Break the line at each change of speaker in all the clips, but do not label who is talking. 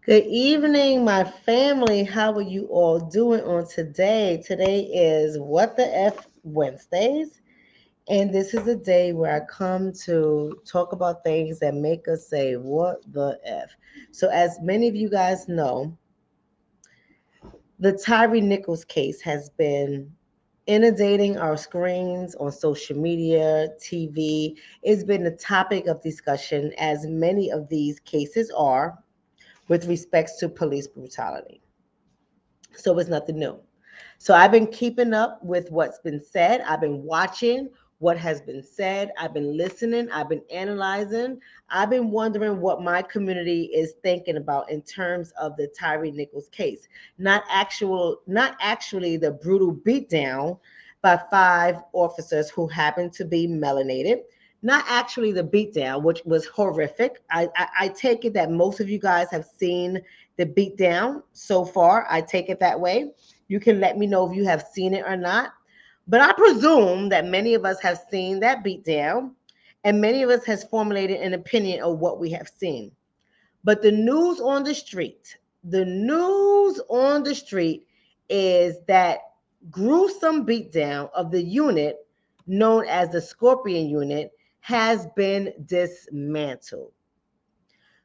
Good evening, my family. How are you all doing on today? Today is What the F Wednesdays, and this is a day where I come to talk about things that make us say, What the F? So, as many of you guys know, the Tyree Nichols case has been inundating our screens on social media, TV. It's been the topic of discussion, as many of these cases are with respects to police brutality. So it's nothing new. So I've been keeping up with what's been said. I've been watching what has been said. I've been listening. I've been analyzing. I've been wondering what my community is thinking about in terms of the Tyree Nichols case. Not actually the brutal beatdown by five officers who happened to be melanated. Not actually the beatdown, which was horrific. I take it that most of you guys have seen the beatdown so far. I take it that way. You can let me know if you have seen it or not. But I presume that many of us have seen that beatdown, and many of us has formulated an opinion of what we have seen. But the news on the street is that gruesome beatdown of the unit known as the Scorpion Unit has been dismantled.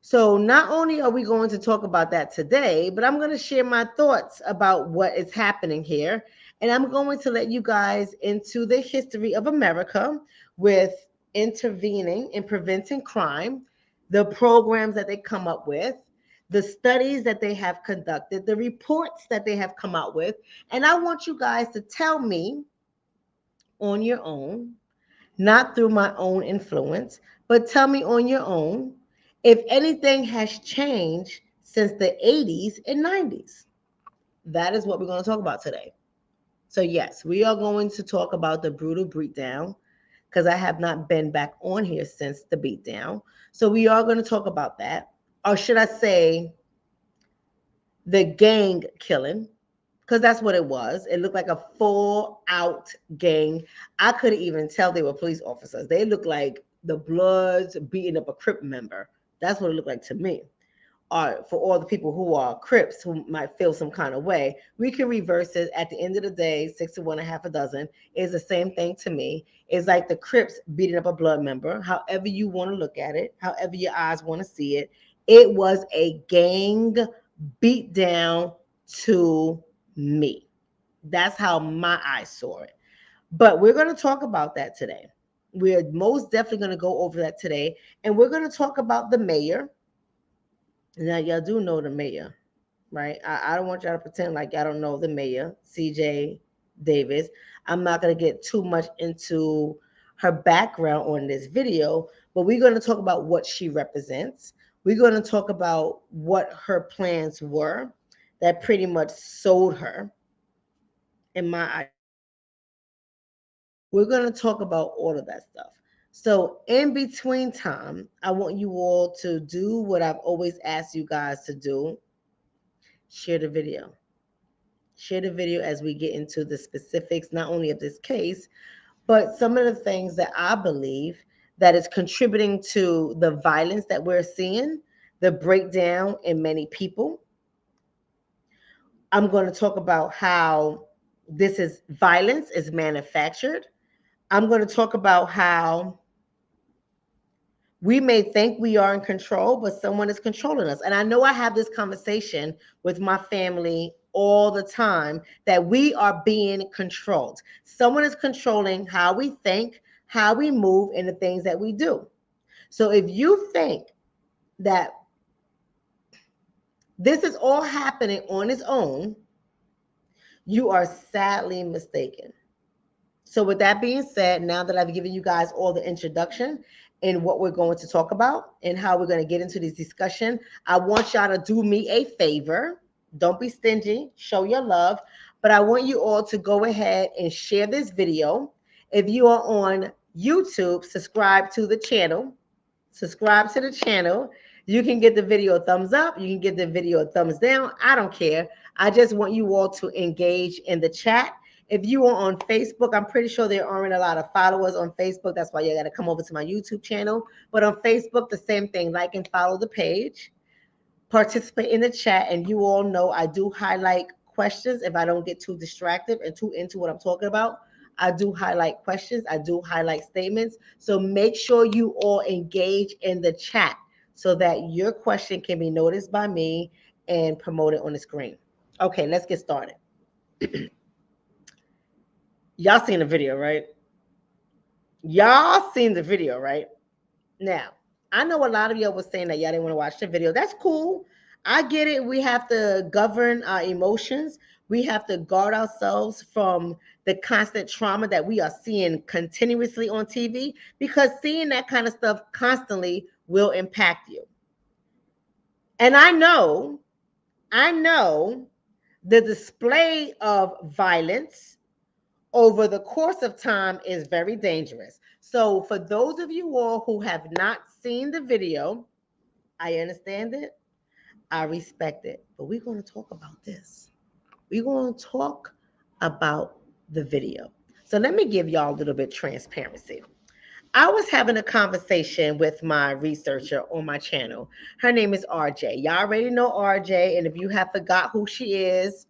So not only are we going to talk about that today, but I'm going to share my thoughts about what is happening here. And I'm going to let you guys into the history of America with intervening and preventing crime, the programs that they come up with, the studies that they have conducted, the reports that they have come out with. And I want you guys to tell me on your own, not through my own influence, but tell me on your own if anything has changed since the 80s and 90s. That is what we're going to talk about today. So, yes, we are going to talk about the brutal beatdown because I have not been back on here since the beatdown. So, we are going to talk about that. Or should I say, the gang killing, because that's what it was. It looked like a full out gang. I couldn't even tell they were police officers. They looked like the Bloods beating up a Crip member. That's what it looked like to me. Or for all the people who are Crips who might feel some kind of way, we can reverse it. At the end of the day, 6 to 1, a half a dozen is the same thing to me. It's like the Crips beating up a Blood member. However you want to look at it, however your eyes want to see it, it was a gang beat down to me. That's how my eyes saw it. But we're going to talk about that today. We're most definitely going to go over that today. And we're going to talk about the mayor. Now, y'all do know the mayor, right? I don't want y'all to pretend like y'all don't know the mayor, CJ Davis. I'm not going to get too much into her background on this video, but we're going to talk about what she represents. We're going to talk about what her plans were that pretty much sold her, in my eyes. We're going to talk about all of that stuff. So, in between time, I want you all to do what I've always asked you guys to do: share the video. Share the video as we get into the specifics, not only of this case, but some of the things that I believe that is contributing to the violence that we're seeing, the breakdown in many people. I'm going to talk about how this is violence is manufactured. I'm going to talk about how we may think we are in control, but someone is controlling us. And I know I have this conversation with my family all the time that we are being controlled. Someone is controlling how we think, how we move, and the things that we do. So if you think that this is all happening on its own, you are sadly mistaken. So, with that being said, now that I've given you guys all the introduction and what we're going to talk about and how we're going to get into this discussion, I want y'all to do me a favor. Don't be stingy, show your love. But I want you all to go ahead and share this video. If you are on YouTube, subscribe to the channel. Subscribe to the channel. You can get the video a thumbs up. You can get the video a thumbs down. I don't care. I just want you all to engage in the chat. If you are on Facebook, I'm pretty sure there aren't a lot of followers on Facebook. That's why you got to come over to my YouTube channel. But on Facebook, the same thing. Like and follow the page. participate in the chat. And you all know I do highlight questions if I don't get too distracted and too into what I'm talking about. I do highlight questions. I do highlight statements. So make sure you all engage in the chat so that your question can be noticed by me and promoted on the screen. Okay, let's get started. Y'all seen the video, right? Y'all seen the video, right? Now, I know a lot of y'all was saying that y'all didn't want to watch the video. That's cool. I get it. We have to govern our emotions. We have to guard ourselves from the constant trauma that we are seeing continuously on TV, because seeing that kind of stuff constantly will impact you. And I know the display of violence over the course of time is very dangerous. So for those of you all who have not seen the video, I understand it. I respect it. But we're going to talk about this. We're going to talk about the video. So let me give y'all a little bit of transparency. I was having a conversation with my researcher on my channel. Her name is RJ. Y'all already know RJ. And if you have forgot who she is,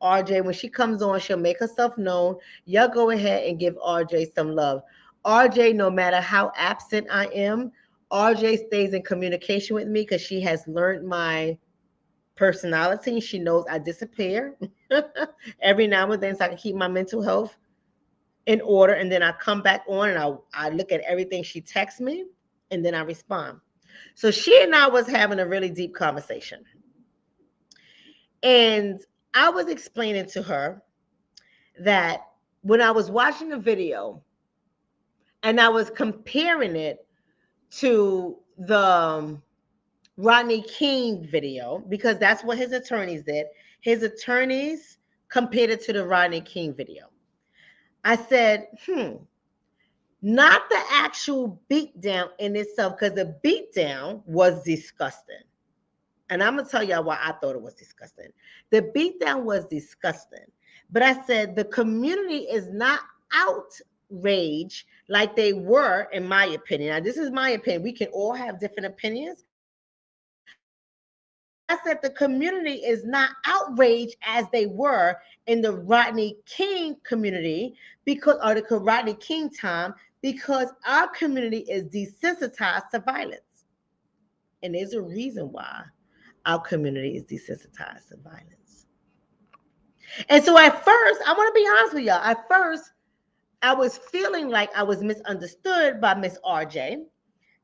RJ, when she comes on, she'll make herself known. Y'all go ahead and give RJ some love. RJ, no matter how absent I am, RJ stays in communication with me because she has learned my personality. She knows I disappear every now and then so I can keep my mental health in order. And then I come back on and I look at everything she texts me and then I respond. So she and I was having a really deep conversation. And I was explaining to her that when I was watching the video and I was comparing it to the Rodney King video, because that's what his attorneys did. His attorneys compared it to the Rodney King video. I said, not the actual beatdown in itself, because the beatdown was disgusting. And I'm going to tell y'all why I thought it was disgusting. The beatdown was disgusting. But I said the community is not outraged like they were, in my opinion. Now, this is my opinion. We can all have different opinions. But I said the community is not outraged as they were in the Rodney King community, because, or the Rodney King time, because our community is desensitized to violence. And there's a reason why our community is desensitized to violence. And so at first, I want to be honest with y'all. At first, I was feeling like I was misunderstood by Miss RJ,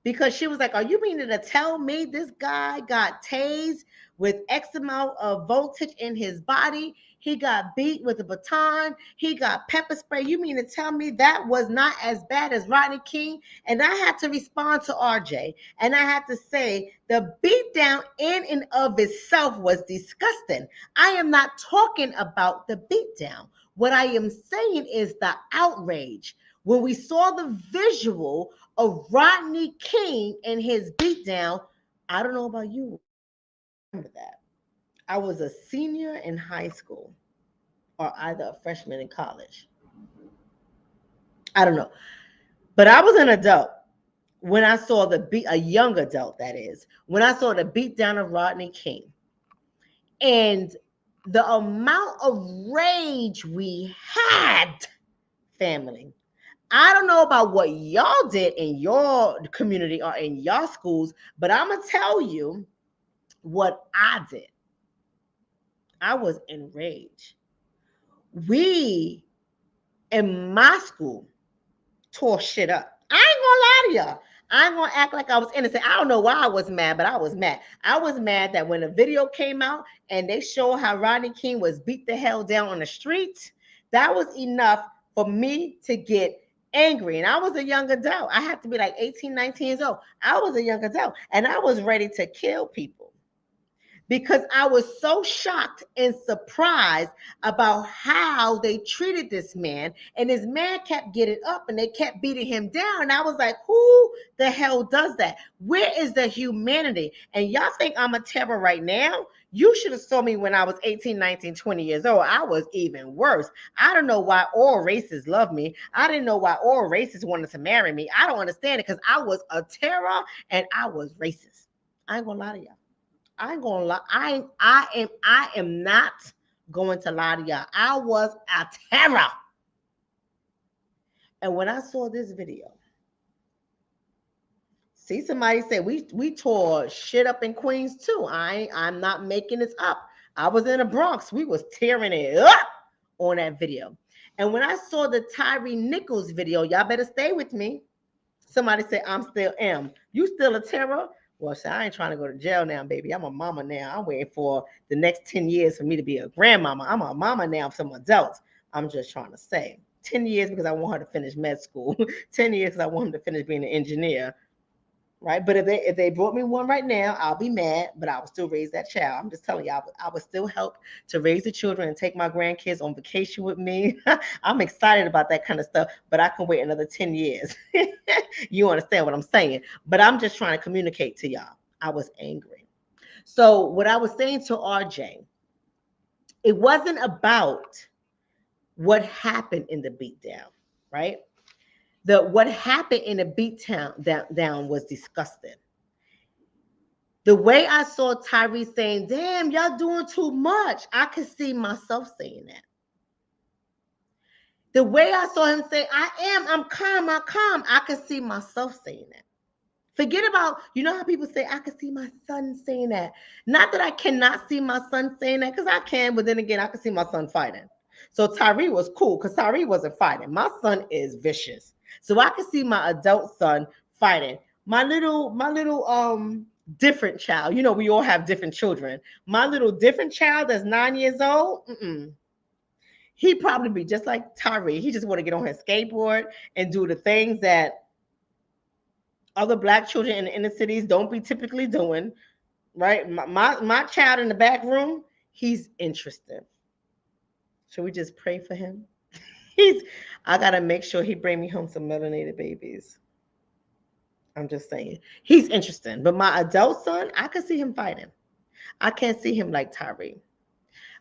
because she was like, are you meaning to tell me this guy got tased with X amount of voltage in his body? He got beat with a baton. He got pepper spray. You mean to tell me that was not as bad as Rodney King? And I had to respond to RJ. And I had to say the beatdown in and of itself was disgusting. I am not talking about the beatdown. What I am saying is the outrage. When we saw the visual of Rodney King and his beatdown, I don't know about you. Remember that. I was a senior in high school or either a freshman in college. I don't know. But I was an adult when I saw a young adult, that is, when I saw the beatdown of Rodney King. And the amount of rage we had, family. I don't know about what y'all did in your community or in your schools, but I'm going to tell you what I did. I was enraged. We, in my school, tore shit up. I ain't gonna lie to y'all. I ain't gonna act like I was innocent. I don't know why I was mad, but I was mad. I was mad that when the video came out and they showed how Rodney King was beat the hell down on the streets, that was enough for me to get angry. And I was a young adult. I had to be like 18, 19 years old. I was a young adult and I was ready to kill people, because I was so shocked and surprised about how they treated this man. And this man kept getting up and they kept beating him down. And I was like, who the hell does that? Where is the humanity? And y'all think I'm a terror right now? You should have saw me when I was 18, 19, 20 years old. I was even worse. I don't know why all races love me. I didn't know why all races wanted to marry me. I don't understand it, because I was a terror and I was racist. I ain't gonna lie to y'all. I ain't gonna lie. I am not going to lie to y'all. I was a terror. And when I saw this video, see, somebody said we tore shit up in Queens too. I'm not making this up. I was in the Bronx. We was tearing it up on that video. And when I saw the Tyree Nichols video, y'all better stay with me. Somebody said, I'm still am. You still a terror? Well, see, I ain't trying to go to jail now, baby. I'm a mama now. I'm waiting for the next 10 years for me to be a grandmama. I'm a mama now of some adults. I'm just trying to say. 10 years because I want her to finish med school. 10 years because I want him to finish being an engineer. Right? But if they brought me one right now, I'll be mad, but I will still raise that child. I'm just telling you, I would still help to raise the children and take my grandkids on vacation with me. I'm excited about that kind of stuff, but I can wait another 10 years. You understand what I'm saying? But I'm just trying to communicate to y'all. I was angry. So what I was saying to RJ, it wasn't about what happened in the beatdown, right? What happened in the beatdown was disgusting. The way I saw Tyree saying, damn, y'all doing too much, I could see myself saying that. The way I saw him say, I'm calm, I could see myself saying that. Forget about, you know how people say, I could see my son saying that. Not that I cannot see my son saying that, because I can, but then again, I could see my son fighting. So Tyree was cool, because Tyree wasn't fighting. My son is vicious. So I could see my adult son fighting. My little different child, you know, we all have different children. My little different child that's 9 years old, he'd probably be just like Tyree. He just want to get on his skateboard and do the things that other Black children in the inner cities don't be typically doing, right? My child in the back room, he's interested. Should we just pray for him? I gotta make sure he bring me home some melanated babies. I'm just saying. He's interesting. But my adult son, I can see him fighting. I can't see him like Tyree.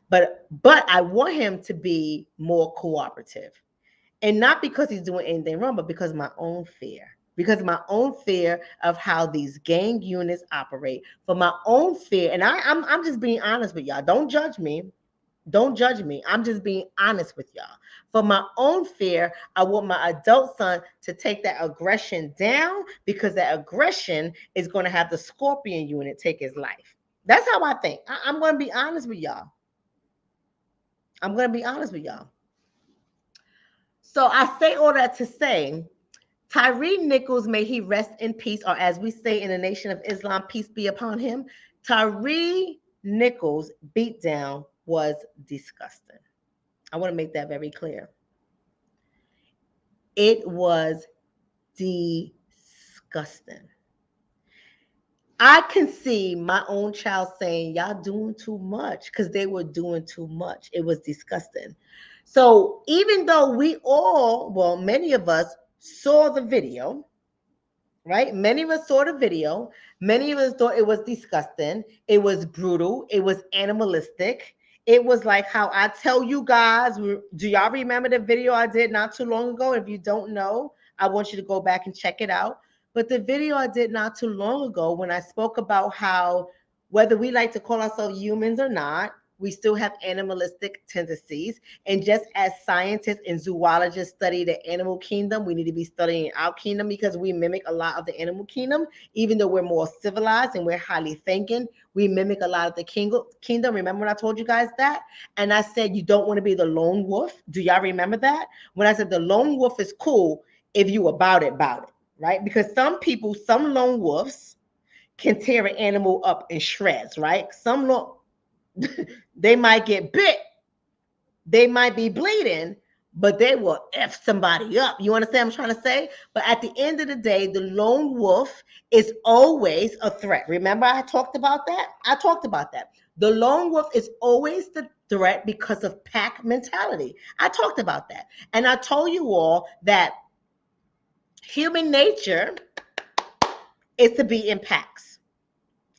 But I want him to be more cooperative. And not because he's doing anything wrong, but because of my own fear. Because of my own fear of how these gang units operate. For my own fear. And I'm just being honest with y'all. Don't judge me. Don't judge me. I'm just being honest with y'all. For my own fear, I want my adult son to take that aggression down, because that aggression is going to have the Scorpion unit take his life. That's how I think. I'm going to be honest with y'all. I'm going to be honest with y'all. So I say all that to say, Tyree Nichols, may he rest in peace, or as we say in the Nation of Islam, peace be upon him. Tyree Nichols' beatdown was disgusting. I want to make that very clear. It was disgusting. I can see my own child saying, y'all doing too much, because they were doing too much. It was disgusting. So even though we all, well, many of us saw the video, right? Many of us saw the video. Many of us thought it was disgusting. It was brutal. It was animalistic. It was like how I tell you guys, do y'all remember the video I did not too long ago? If you don't know, I want you to go back and check it out. But the video I did not too long ago, when I spoke about how, whether we like to call ourselves humans or not, we still have animalistic tendencies. And just as scientists and zoologists study the animal kingdom, we need to be studying our kingdom, because we mimic a lot of the animal kingdom. Even though we're more civilized and we're highly thinking, we mimic a lot of the kingdom. Remember when I told you guys that? And I said, you don't want to be the lone wolf. Do y'all remember that? When I said the lone wolf is cool if you about it, right? Because some people, some lone wolves can tear an animal up in shreds, right? They might get bit, they might be bleeding, but they will F somebody up. You understand what I'm trying to say? But at the end of the day, the lone wolf is always a threat. Remember, I talked about that? The lone wolf is always the threat because of pack mentality. I talked about that. And I told you all that human nature is to be in packs.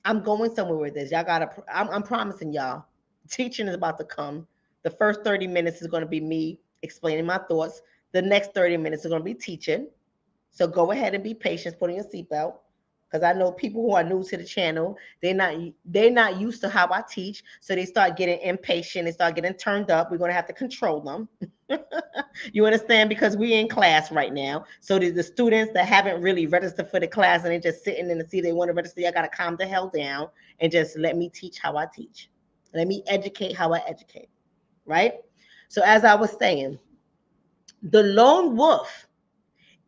I'm going somewhere with this. Y'all gotta, I'm promising y'all, teaching is about to come. The first 30 minutes is going to be me explaining my thoughts. The next 30 minutes is going to be teaching. So go ahead and be patient, put on your seatbelt. because I know people who are new to the channel, they're not used to how I teach, so they start getting impatient, they start getting turned up. We're gonna have to control them. You understand? Because we in class right now, so the students that haven't really registered for the class and they're just sitting in the seat, they want to register. I gotta calm the hell down and just let me teach how I teach. Let me educate how I educate. Right? So as I was saying, the lone wolf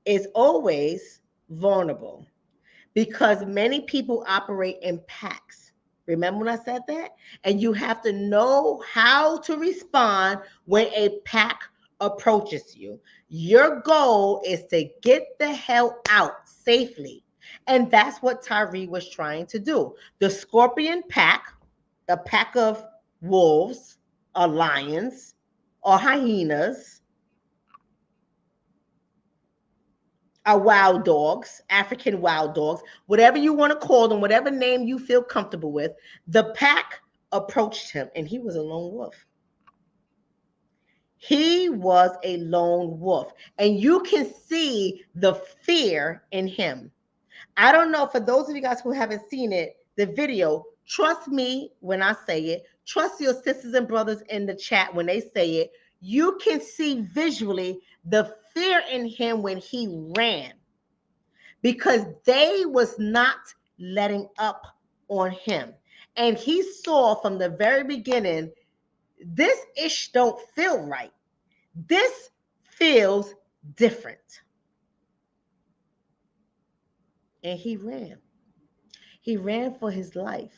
is always vulnerable because many people operate in packs. Remember when I said that? And you have to know how to respond when a pack approaches you. Your goal is to get the hell out safely. And that's what Tyree was trying to do. The scorpion pack, a pack of wolves or lions or hyenas, are wild dogs, African wild dogs, whatever you want to call them, whatever name you feel comfortable with. The pack approached him and he was a lone wolf. He was a lone wolf. And you can see the fear in him. I don't know, for those of you guys who haven't seen it, the video, trust me when I say it, trust your sisters and brothers in the chat when they say it. You can see visually the fear in him when he ran, because they was not letting up on him. And he saw from the very beginning, this ish don't feel right. This feels different. And he ran. He ran for his life.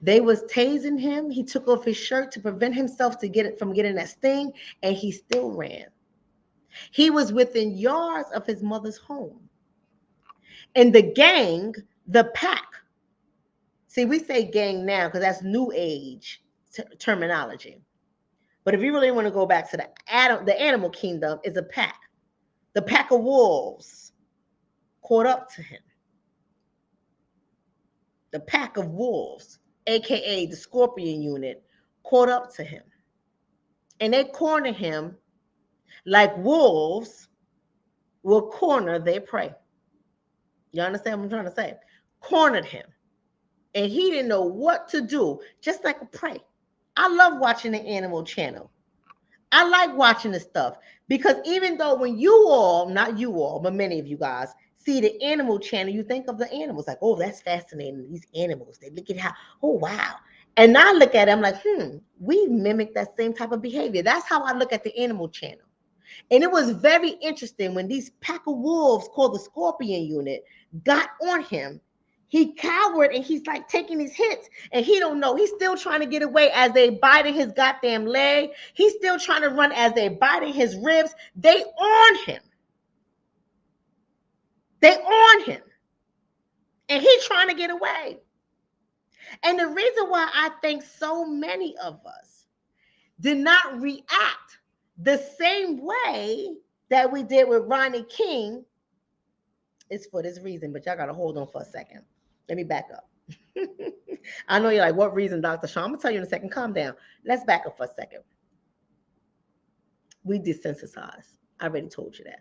They was tasing him. He took off his shirt to prevent himself from getting that sting, and he still ran. He was within yards of his mother's home. And the gang, the pack, see, we say gang now because that's new age terminology. But if you really want to go back to the animal kingdom, is a pack. The pack of wolves caught up to him. The pack of wolves, aka the scorpion unit, caught up to him. And they cornered him like wolves will corner their prey. You understand what I'm trying to say? Cornered him. And he didn't know what to do, just like a prey. I love watching the Animal Channel. I like watching this stuff because even though when you all, not you all, but many of you guys see the Animal Channel, you think of the animals like, oh, that's fascinating. These animals, they look at how, oh, wow. And I look at it, I'm like, we mimic that same type of behavior. That's how I look at the Animal Channel. And it was very interesting when these pack of wolves called the Scorpion Unit got on him. He cowered and he's like taking these hits and he don't know. He's still trying to get away as they biting his goddamn leg. He's still trying to run as they biting his ribs. They on him. They on him. And he's trying to get away. And the reason why I think so many of us did not react the same way that we did with Ronnie King is for this reason, but y'all got to hold on for a second. Let me back up. I know you're like, what reason, Dr. Sean? I'm going to tell you in a second. Calm down. Let's back up for a second. We desensitize. I already told you that.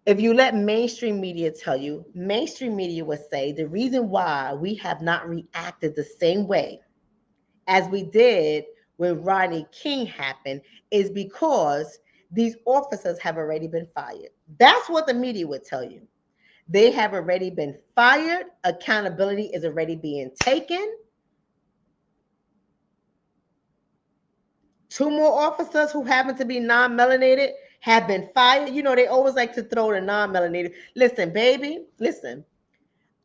If you let mainstream media tell you, mainstream media would say the reason why we have not reacted the same way as we did when Rodney King happened is because these officers have already been fired. That's what the media would tell you. They have already been fired. Accountability is already being taken. 2 more officers who happen to be non-melanated have been fired. You know, they always like to throw the non-melanated. Listen, baby, listen.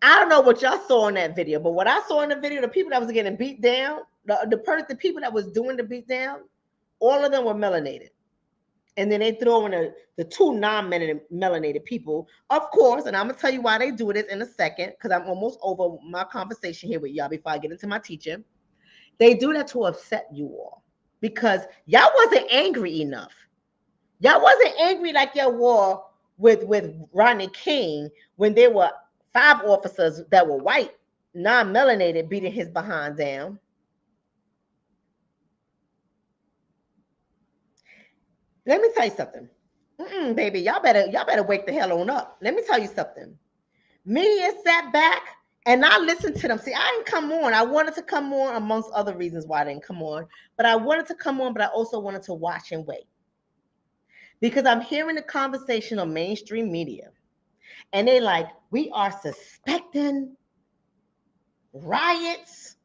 I don't know what y'all saw in that video, but what I saw in the video, the people that was getting beat down, the people that was doing the beat down, all of them were melanated. And then they throw in the 2 non-melanated people, of course, and I'm going to tell you why they do this in a second, because I'm almost over my conversation here with y'all before I get into my teaching. They do that to upset you all, because y'all wasn't angry enough. Y'all wasn't angry like y'all were with Rodney King when there were 5 officers that were white, non-melanated, beating his behind down. Let me tell you something. Baby, y'all better wake the hell on up. Let me tell you something. Media sat back and I listened to them. See, I didn't come on. I wanted to come on amongst other reasons why I didn't come on. But I wanted to come on, but I also wanted to watch and wait. Because I'm hearing the conversation on mainstream media. And they like, we are suspecting riots.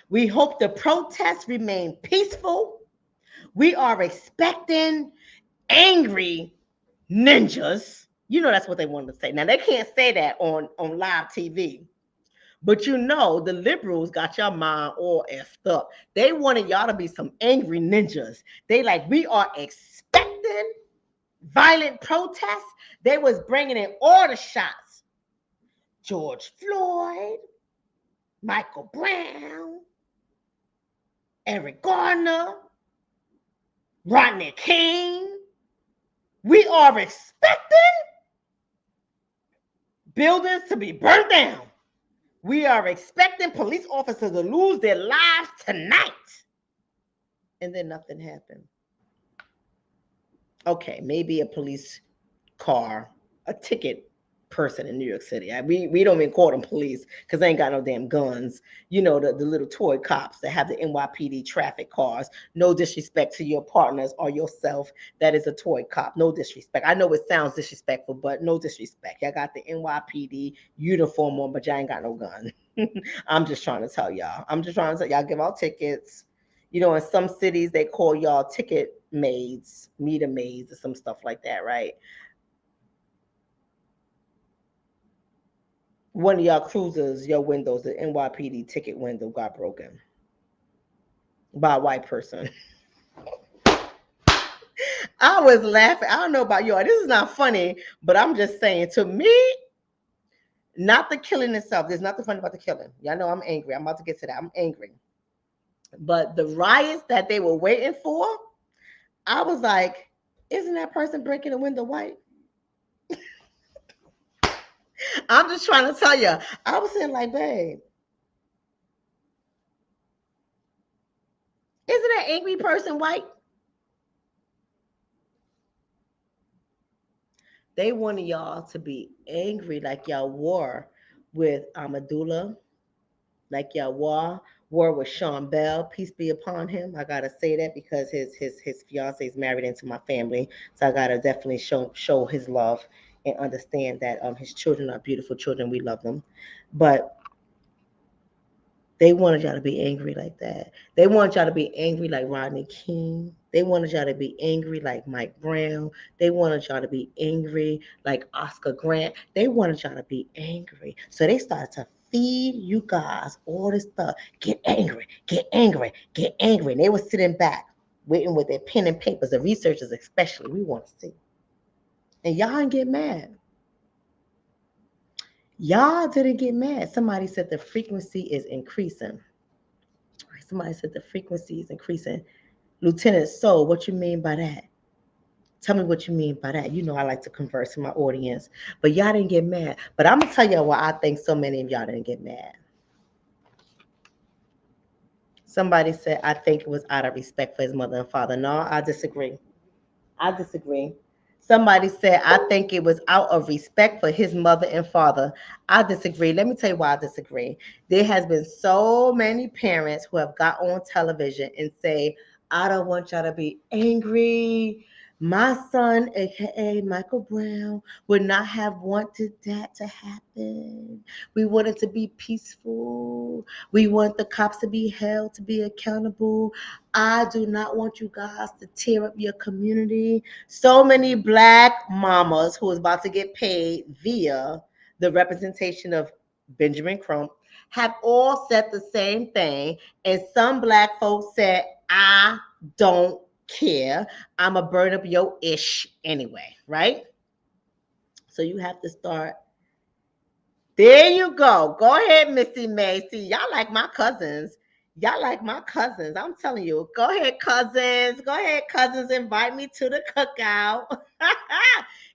We hope the protests remain peaceful. We are expecting angry ninjas. You know that's what they wanted to say. Now they can't say that on live TV. But you know the liberals got your mind all effed up. They wanted y'all to be some angry ninjas. They like, we are expecting violent protests. They was bringing in all the shots. George Floyd, Michael Brown, Eric Garner, Rodney King. We are expecting buildings to be burned down. We are expecting police officers to lose their lives tonight. And then nothing happened. Okay, maybe a police car, a ticket person in New York City. We don't even call them police because they ain't got no damn guns. You know, the little toy cops that have the NYPD traffic cars. No disrespect to your partners or yourself. That is a toy cop. No disrespect. I know it sounds disrespectful, but no disrespect. Y'all got the NYPD uniform on, but y'all ain't got no gun. I'm just trying to tell y'all. I'm just trying to tell y'all, give out tickets. You know, in some cities, they call y'all ticket maids, meter maids, or some stuff like that, right? One of y'all cruisers, your windows, the NYPD ticket window got broken by a white person. I was laughing. I don't know about y'all. This is not funny, but I'm just saying, to me, not the killing itself. There's nothing funny about the killing. Y'all know I'm angry. I'm about to get to that. I'm angry. But the riots that they were waiting for, I was like, isn't that person breaking the window white? I'm just trying to tell you. I was saying, like, babe, isn't that angry person white? They wanted y'all to be angry like y'all were with Amadullah, like y'all war with Sean Bell. Peace be upon him. I gotta say that because his fiance is married into my family, so I gotta definitely show his love and understand that his children are beautiful children. We love them, but they wanted y'all to be angry like that. They wanted y'all to be angry like Rodney King. They wanted y'all to be angry like Mike Brown. They wanted y'all to be angry like Oscar Grant. They wanted y'all to be angry. So they started to feed you guys all this stuff. Get angry, get angry, get angry. And they were sitting back, waiting with their pen and papers, the researchers especially. We want to see. And y'all didn't get mad. Y'all didn't get mad. Somebody said the frequency is increasing. Somebody said the frequency is increasing. Lieutenant Soul, what you mean by that? Tell me what you mean by that. You know I like to converse with my audience. But y'all didn't get mad. But I'm going to tell y'all why I think so many of y'all didn't get mad. Somebody said, I think it was out of respect for his mother and father. No, I disagree. I disagree. Somebody said, I think it was out of respect for his mother and father. I disagree. Let me tell you why I disagree. There has been so many parents who have got on television and say, I don't want y'all to be angry. My son, aka Michael Brown, would not have wanted that to happen. We want it to be peaceful. We want the cops to be held to be accountable. I do not want you guys to tear up your community. So many black mamas who is about to get paid via the representation of Benjamin Crump have all said the same thing. And some black folks said, I don't care. I'ma burn up your ish anyway, right? So you have to start. There you go. Go ahead, Missy May. See, y'all like my cousins. Y'all like my cousins. I'm telling you. Go ahead, cousins. Go ahead, cousins. Invite me to the cookout.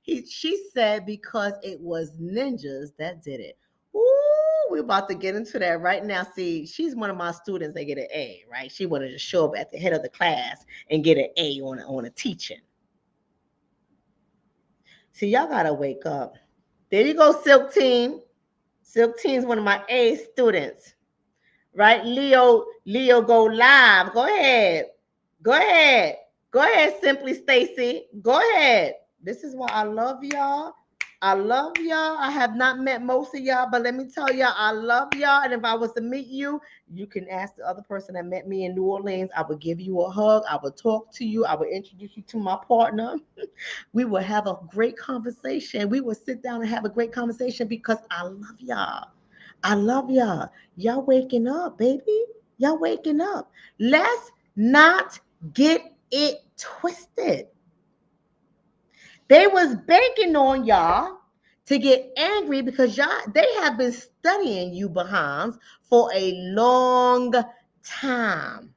She said because it was ninjas that did it. Ooh, we're about to get into that right now. See, she's one of my students. They get an A, right? She wanted to show up at the head of the class and get an A on a teaching. See, y'all gotta wake up. There you go, Silk Team. Silk Team is one of my A students. Right? Leo go live. Go ahead. Go ahead. Go ahead, Simply Stacy. Go ahead. This is why I love y'all. I love y'all. I have not met most of y'all, but let me tell y'all, I love y'all. And if I was to meet you, you can ask the other person that met me in New Orleans. I would give you a hug. I would talk to you. I would introduce you to my partner. We will have a great conversation. We will sit down and have a great conversation because I love y'all. I love y'all. Y'all waking up, baby. Y'all waking up. Let's not get it twisted. They was banking on y'all to get angry because y'all they have been studying you behinds for a long time.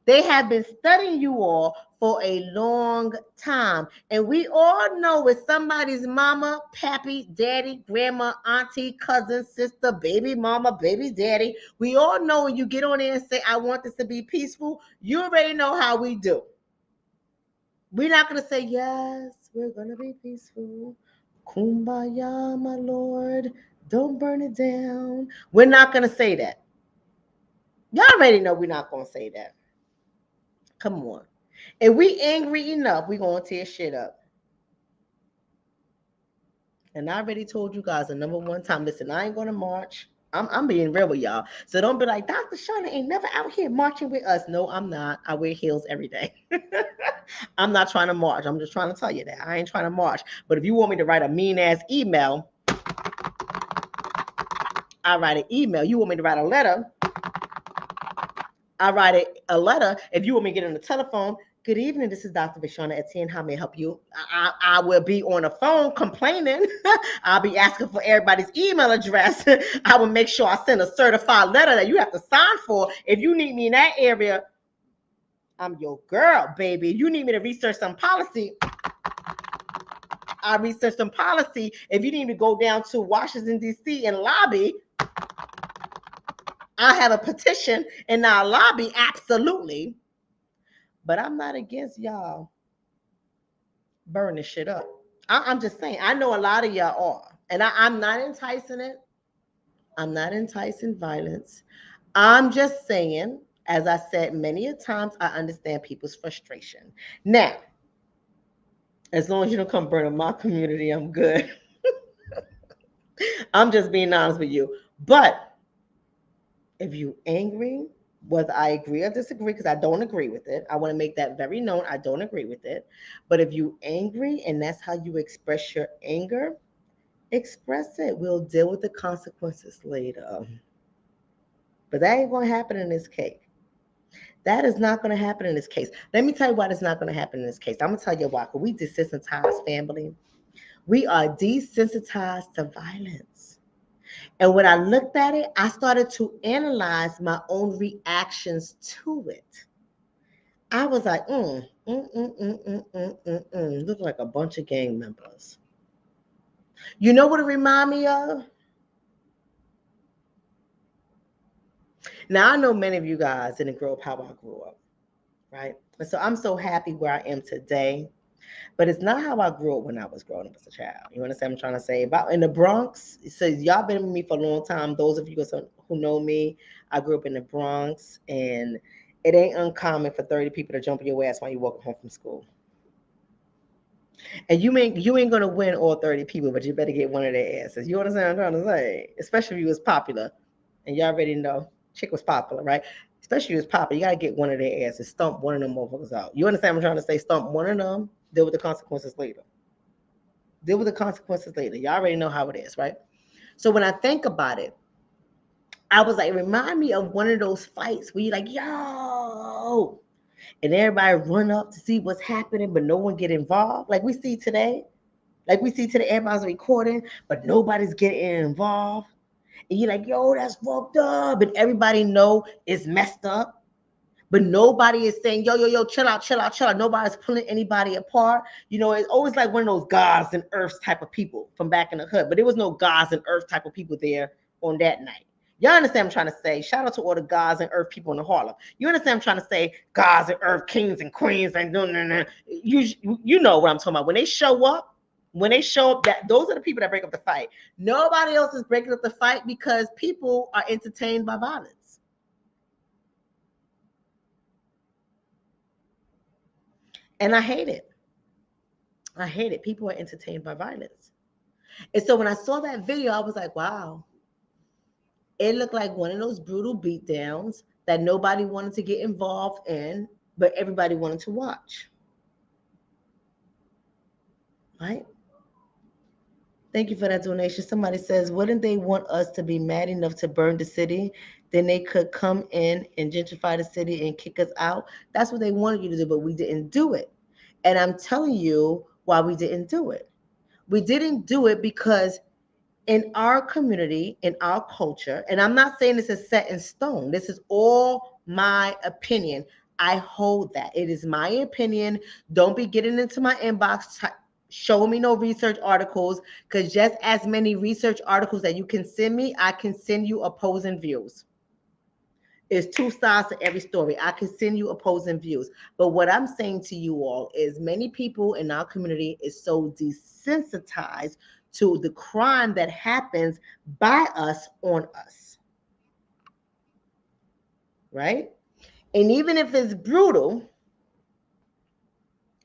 They have been studying you all for a long time. And we all know with somebody's mama, pappy, daddy, grandma, auntie, cousin, sister, baby mama, baby daddy. We all know when you get on there and say, I want this to be peaceful, you already know how we do. We're not going to say, yes, we're going to be peaceful. Kumbaya, my Lord. Don't burn it down. We're not going to say that. Y'all already know we're not going to say that. Come on. If we angry enough, we going to tear shit up. And I already told you guys the number one time, listen, I ain't going to march. I'm being real with y'all. So don't be like, Dr. Shonna ain't never out here marching with us. No, I'm not. I wear heels every day. I'm not trying to march. I'm just trying to tell you that. I ain't trying to march. But if you want me to write a mean-ass email, I write an email. You want me to write a letter, I write a letter. If you want me to get on the telephone, good evening, this is Dr. Shonna Etienne. How may I help you? I will be on the phone complaining. I'll be asking for everybody's email address. I will make sure I send a certified letter that you have to sign for. If you need me in that area, I'm your girl, baby. If you need me to research some policy, I research some policy. If you need me to go down to Washington, D.C. and lobby, I have a petition in our lobby, absolutely. But I'm not against y'all burning shit up. I'm just saying, I know a lot of y'all are. And I'm not enticing it. I'm not enticing violence. I'm just saying, as I said many a times, I understand people's frustration. Now, as long as you don't come burning my community, I'm good. I'm just being honest with you. But if you angry, whether I agree or disagree, because I don't agree with it, I want to make that very known. I don't agree with it. But if you angry and that's how you express your anger, express it. We'll deal with the consequences later. But that ain't going to happen in this case. That is not going to happen in this case. Let me tell you why that's not going to happen in this case. I'm going to tell you why. Because we desensitized, family. We are desensitized to violence. And when I looked at it, I started to analyze my own reactions to it. I was like, look like a bunch of gang members. You know what it reminded me of? Now, I know many of you guys didn't grow up how I grew up, right? And so I'm so happy where I am today. But it's not how I grew up when I was growing up as a child. You understand what I'm trying to say? About in the Bronx, so y'all been with me for a long time. Those of you who know me, I grew up in the Bronx, and it ain't uncommon for 30 people to jump in your ass while you're walking home from school. And you ain't gonna win all 30 people, but you better get one of their asses. You understand what I'm trying to say? Especially if you was popular, and y'all already know chick was popular, right? Especially if you was popular, you gotta get one of their asses, stomp one of them motherfuckers out. You understand what I'm trying to say? Stomp one of them, deal with the consequences later. Deal with the consequences later. Y'all already know how it is, right? So when I think about it, I was like, remind me of one of those fights where you're like, yo, and everybody run up to see what's happening, but no one get involved. Like we see today. Everybody's recording, but nobody's getting involved. And you're like, yo, that's fucked up. And everybody know it's messed up. But nobody is saying, yo, chill out. Nobody's pulling anybody apart. You know, it's always like one of those gods and earths type of people from back in the hood. But there was no gods and earth type of people there on that night. Y'all understand what I'm trying to say? Shout out to all the gods and earth people in the Harlem. You understand what I'm trying to say? Gods and earth, kings and queens. And no. You know what I'm talking about. When they show up, When they show up, that those are the people that break up the fight. Nobody else is breaking up the fight because people are entertained by violence. And I hate it. I hate it. People are entertained by violence. And so when I saw that video, I was like, wow, it looked like one of those brutal beatdowns that nobody wanted to get involved in, but everybody wanted to watch. Right? Thank you for that donation. Somebody says, wouldn't they want us to be mad enough to burn the city? Then they could come in and gentrify the city and kick us out. That's what they wanted you to do, but we didn't do it. And I'm telling you why we didn't do it. We didn't do it because in our community, in our culture, and I'm not saying this is set in stone, this is all my opinion. I hold that. It is my opinion. Don't be getting into my inbox showing me no research articles, because just as many research articles that you can send me, I can send you opposing views. There's two sides to every story. I can send you opposing views. But what I'm saying to you all is many people in our community is so desensitized to the crime that happens by us on us. Right? And even if it's brutal,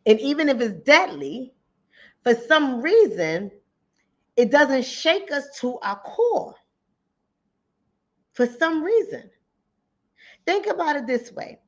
and even if it's deadly, for some reason, it doesn't shake us to our core. For some reason. Think about it this way.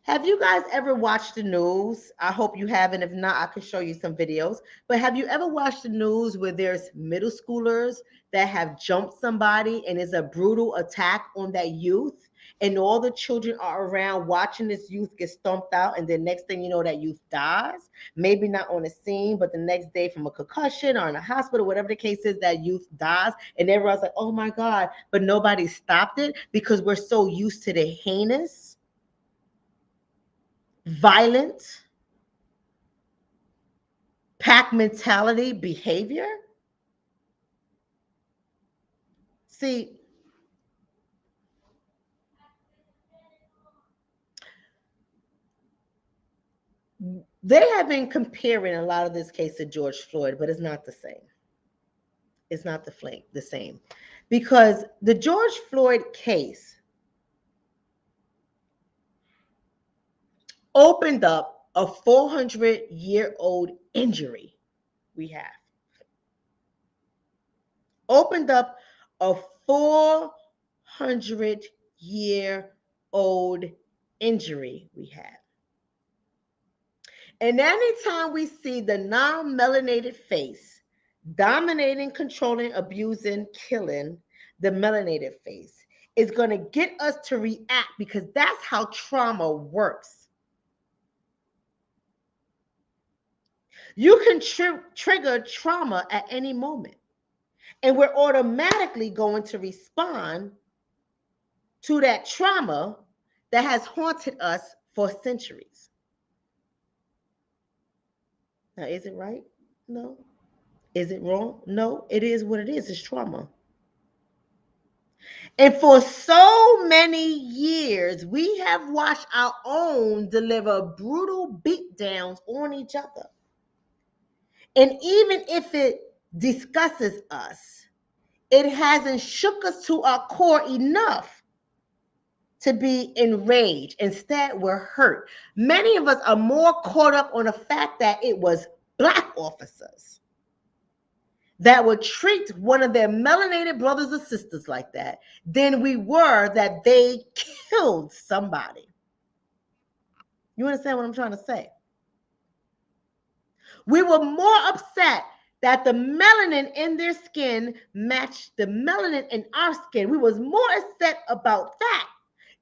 Have you guys ever watched the news? I hope you haven't. If not, I could show you some videos. But have you ever watched the news where there's middle schoolers that have jumped somebody and it's a brutal attack on that youth? And all the children are around watching this youth get stomped out. And then next thing you know, that youth dies. Maybe not on the scene, but the next day from a concussion or in a hospital, whatever the case is, that youth dies. And everyone's like, oh my God. But nobody stopped it because we're so used to the heinous, violent, pack mentality behavior. See, they have been comparing a lot of this case to George Floyd, but it's not the same. It's not the same. Because the George Floyd case opened up a 400-year-old injury we have. Opened up a 400-year-old injury we have. And anytime we see the non-melanated face dominating, controlling, abusing, killing the melanated face, it's going to get us to react because that's how trauma works. You can trigger trauma at any moment, and we're automatically going to respond to that trauma that has haunted us for centuries. Now, is it right? No. Is it wrong? No. It is what it is. It's trauma. And for so many years, we have watched our own deliver brutal beatdowns on each other. And even if it disgusts us, it hasn't shook us to our core enough to be enraged. Instead, we're hurt. Many of us are more caught up on the fact that it was Black officers that would treat one of their melanated brothers or sisters like that than we were that they killed somebody. You understand what I'm trying to say? We were more upset that the melanin in their skin matched the melanin in our skin. We was more upset about that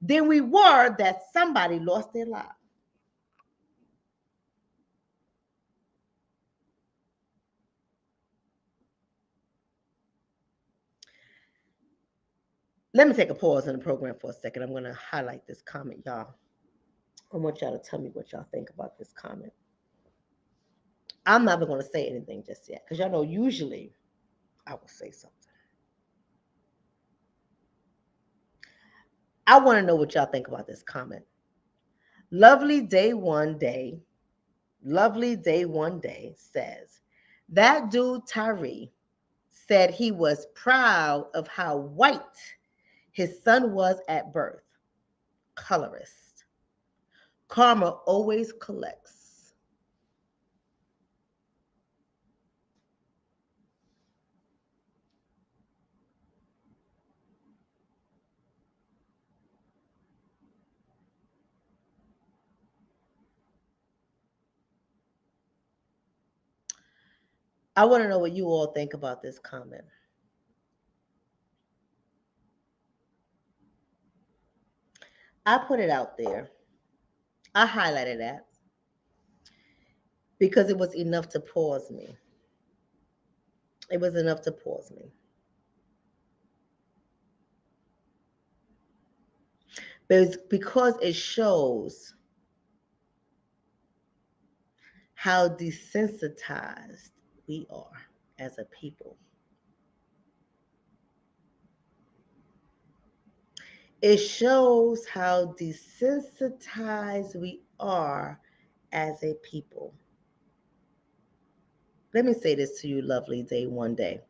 than we were that somebody lost their life. Let me take a pause in the program for a second. I'm going to highlight this comment, y'all. I want y'all to tell me what y'all think about this comment. I'm never going to say anything just yet because y'all know usually I will say something. I want to know what y'all think about this comment. Lovely day one day says, That dude, Tyree, said he was proud of how white his son was at birth. Colorist. Karma always collects. I want to know what you all think about this comment. I put it out there. I highlighted that because it was enough to pause me. It was enough to pause me. But it's because it shows how desensitized we are as a people. It shows how desensitized we are as a people. Let me say this to you, lovely day one day.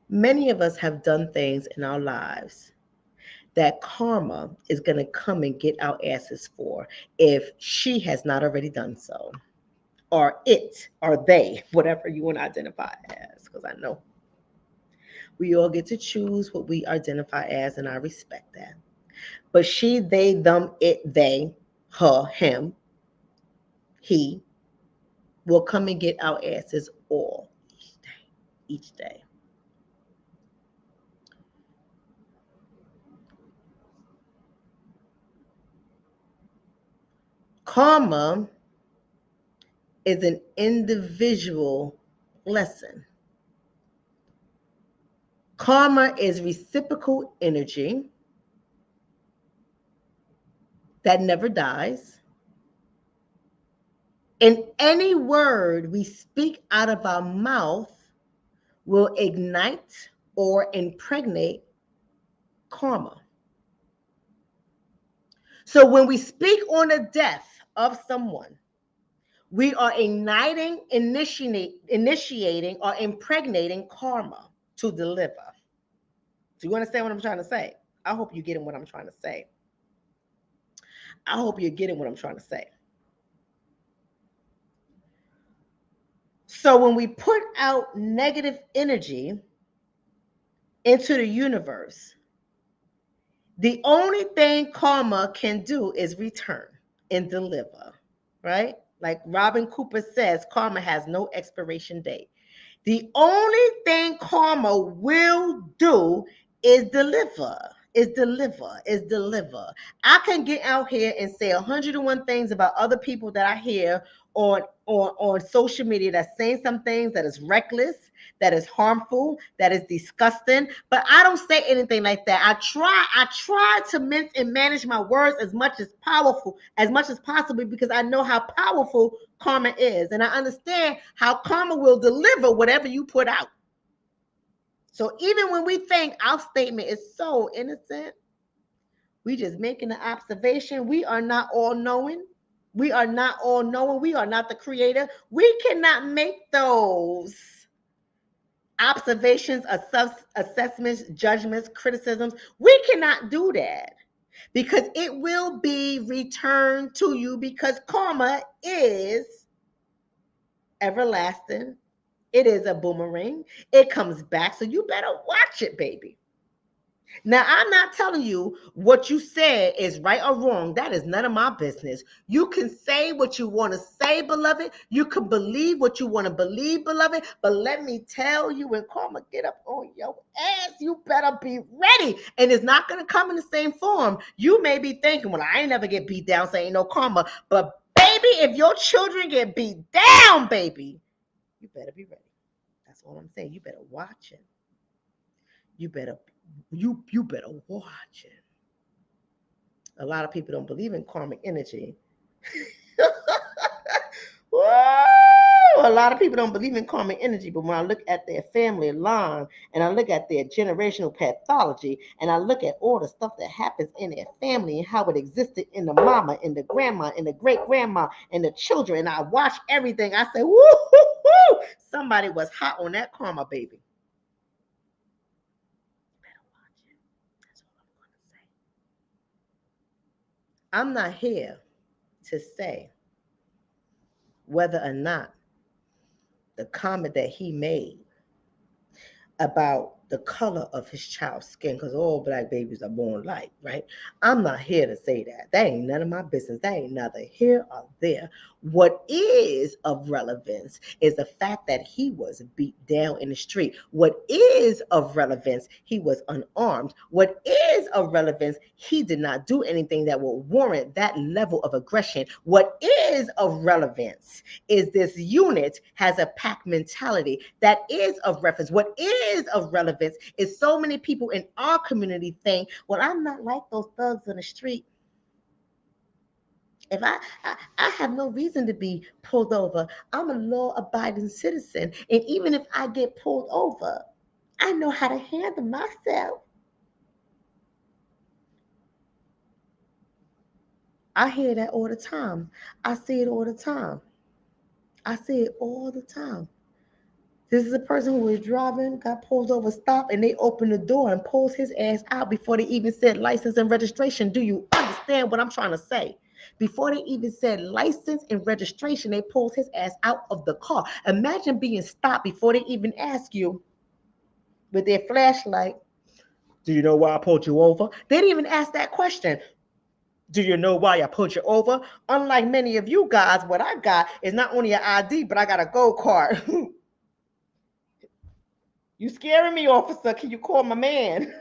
Many of us have done things in our lives that karma is going to come and get our asses for if she has not already done so, or it, or they, whatever you want to identify as, because I know we all get to choose what we identify as, and I respect that. But she, they, them, it, they, her, him, he will come and get our asses all each day, each day. Karma is an individual lesson. Karma is reciprocal energy that never dies. And any word we speak out of our mouth will ignite or impregnate karma. So when we speak on the death of someone, we are initiating, or impregnating karma to deliver. Do you understand what I'm trying to say? I hope you're getting what I'm trying to say. I hope you're getting what I'm trying to say. So when we put out negative energy into the universe, the only thing karma can do is return and deliver, right? Like Robin Cooper says, karma has no expiration date. The only thing karma will do is deliver, is deliver. I can get out here and say 101 things about other people that I hear on social media that's saying some things that is reckless, that is harmful, that is disgusting. But I don't say anything like that. I try to mince and manage my words as much as possible, because I know how powerful karma is. And I understand how karma will deliver whatever you put out. So even when we think our statement is so innocent, we just making an observation. We are not all knowing. We are not all knowing. We are not the creator. We cannot make those observations, assessments, judgments, criticisms. We cannot do that, because it will be returned to you, because karma is everlasting. It is a boomerang. It comes back. So you better watch it, baby. Now, I'm not telling you what you said is right or wrong. That is none of my business. You can say what you want to say, beloved. You can believe what you want to believe, beloved. But let me tell you, when karma get up on your ass, you better be ready. And it's not going to come in the same form. You may be thinking, well, I ain't never get beat down, so ain't no karma. But baby, if your children get beat down, baby, you better be ready. That's all I'm saying. You better watch it. You better watch it. A lot of people don't believe in karmic energy. Woo! know a lot of people don't believe in karmic energy, but when I look at their family line and I look at their generational pathology and I look at all the stuff that happens in their family and how it existed in the mama, in the grandma, in the great grandma, and the children, and I watch everything, I say, woo, woo, woo, somebody was hot on that karma, baby. That's all I'm going to say. I'm not here to say whether or not the comment that he made about the color of his child's skin, because all black babies are born light, right? I'm not here to say that. That ain't none of my business. That ain't neither here or there. What is of relevance is the fact that he was beat down in the street. What is of relevance, he was unarmed. What is of relevance, he did not do anything that would warrant that level of aggression. What is of relevance is this unit has a pack mentality. That is of reference. What is of relevance is so many people in our community think, well, I'm not like those thugs on the street. If I have no reason to be pulled over. I'm a law-abiding citizen. And even if I get pulled over, I know how to handle myself. I hear that all the time. I see it all the time. I see it all the time. This is a person who was driving, got pulled over, stopped, and they opened the door and pulls his ass out before they even said license and registration. Do you understand what I'm trying to say? Before they even said license and registration, they pulled his ass out of the car. Imagine being stopped before they even ask you with their flashlight, do you know why I pulled you over? They didn't even ask that question. Do you know why I pulled you over? Unlike many of you guys, what I got is not only an ID, but I got a gold card. You scaring me, officer. Can you call my man?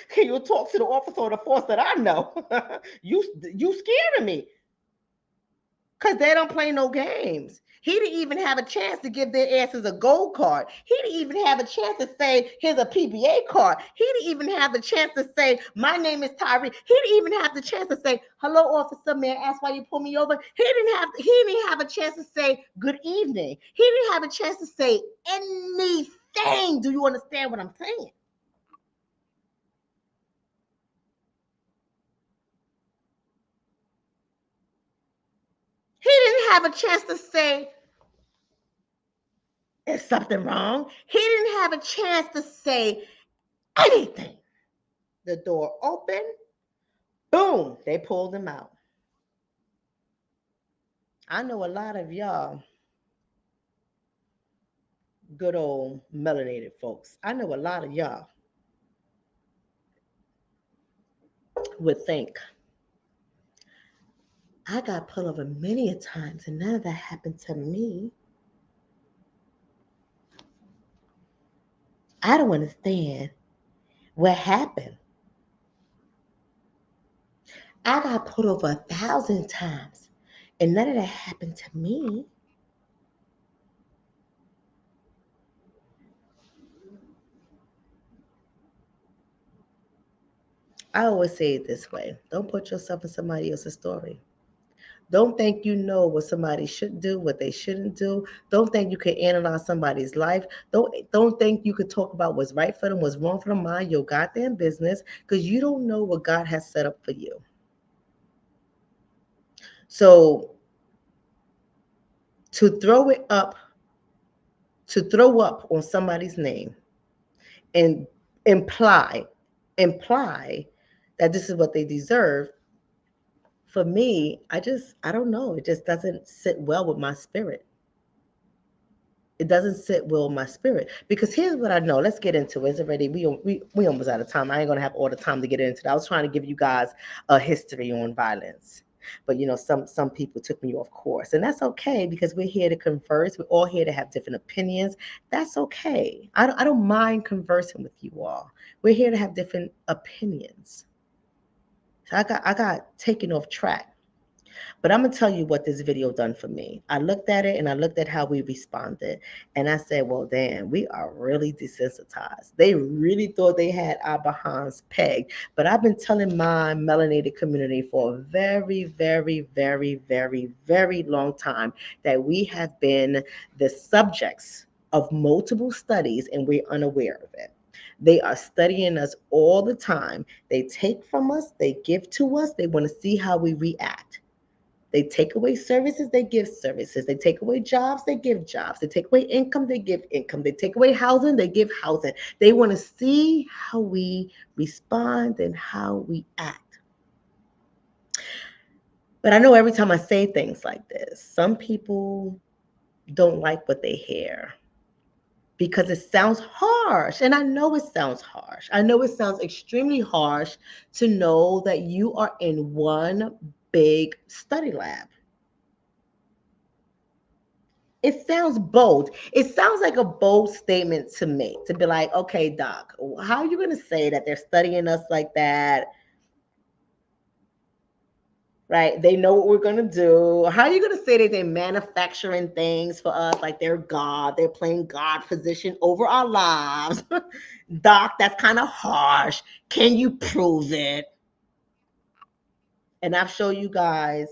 Can you talk to the officer of the force that I know? you scaring me. Because they don't play no games. He didn't even have a chance to give their asses a gold card. He didn't even have a chance to say, here's a PBA card. He didn't even have the chance to say, my name is Tyree. He didn't even have the chance to say, hello, officer, may I ask why you pulled me over? He didn't have a chance to say, good evening. He didn't have a chance to say anything. Do you understand what I'm saying? He didn't have a chance to say, is something wrong? He didn't have a chance to say anything. The door opened, boom, they pulled him out. I know a lot of y'all, good old melanated folks, I know a lot of y'all would think, I got pulled over many a times and none of that happened to me. I don't understand what happened. I got pulled over 1,000 times and none of that happened to me. I always say it this way, don't put yourself in somebody else's story. Don't think you know what somebody should do, what they shouldn't do. Don't think you can analyze somebody's life. Don't think you could talk about what's right for them, what's wrong for them. Mind your goddamn business, because you don't know what God has set up for you. So to throw it up, to throw up on somebody's name and imply imply that this is what they deserve, for me, I don't know. It just doesn't sit well with my spirit. It doesn't sit well with my spirit, because here's what I know. Let's get into it. It's already we almost out of time. I ain't gonna have all the time to get into that. I was trying to give you guys a history on violence, but some people took me off course, and that's okay, because we're here to converse. We're all here to have different opinions. That's okay. I don't mind conversing with you all. We're here to have different opinions. So I got taken off track. But I'm gonna tell you what this video done for me. I looked at it and I looked at how we responded, and I said, well, damn, we are really desensitized. They really thought they had our behinds pegged. But I've been telling my melanated community for a very, very, very, very, very long time that we have been the subjects of multiple studies and we're unaware of it. They are studying us all the time. They take from us, they give to us, they want to see how we react. They take away services, they give services. They take away jobs, they give jobs. They take away income, they give income. They take away housing, they give housing. They want to see how we respond and how we act. But I know every time I say things like this, some people don't like what they hear because it sounds harsh. And I know it sounds harsh. I know it sounds extremely harsh to know that you are in one big study lab. It sounds bold. It sounds like a bold statement to me to be like, okay, doc, how are you going to say that they're studying us like that? Right? They know what we're going to do. How are you going to say that they're manufacturing things for us like they're God? They're playing God position over our lives. Doc, that's kind of harsh. Can you prove it? And I've shown you guys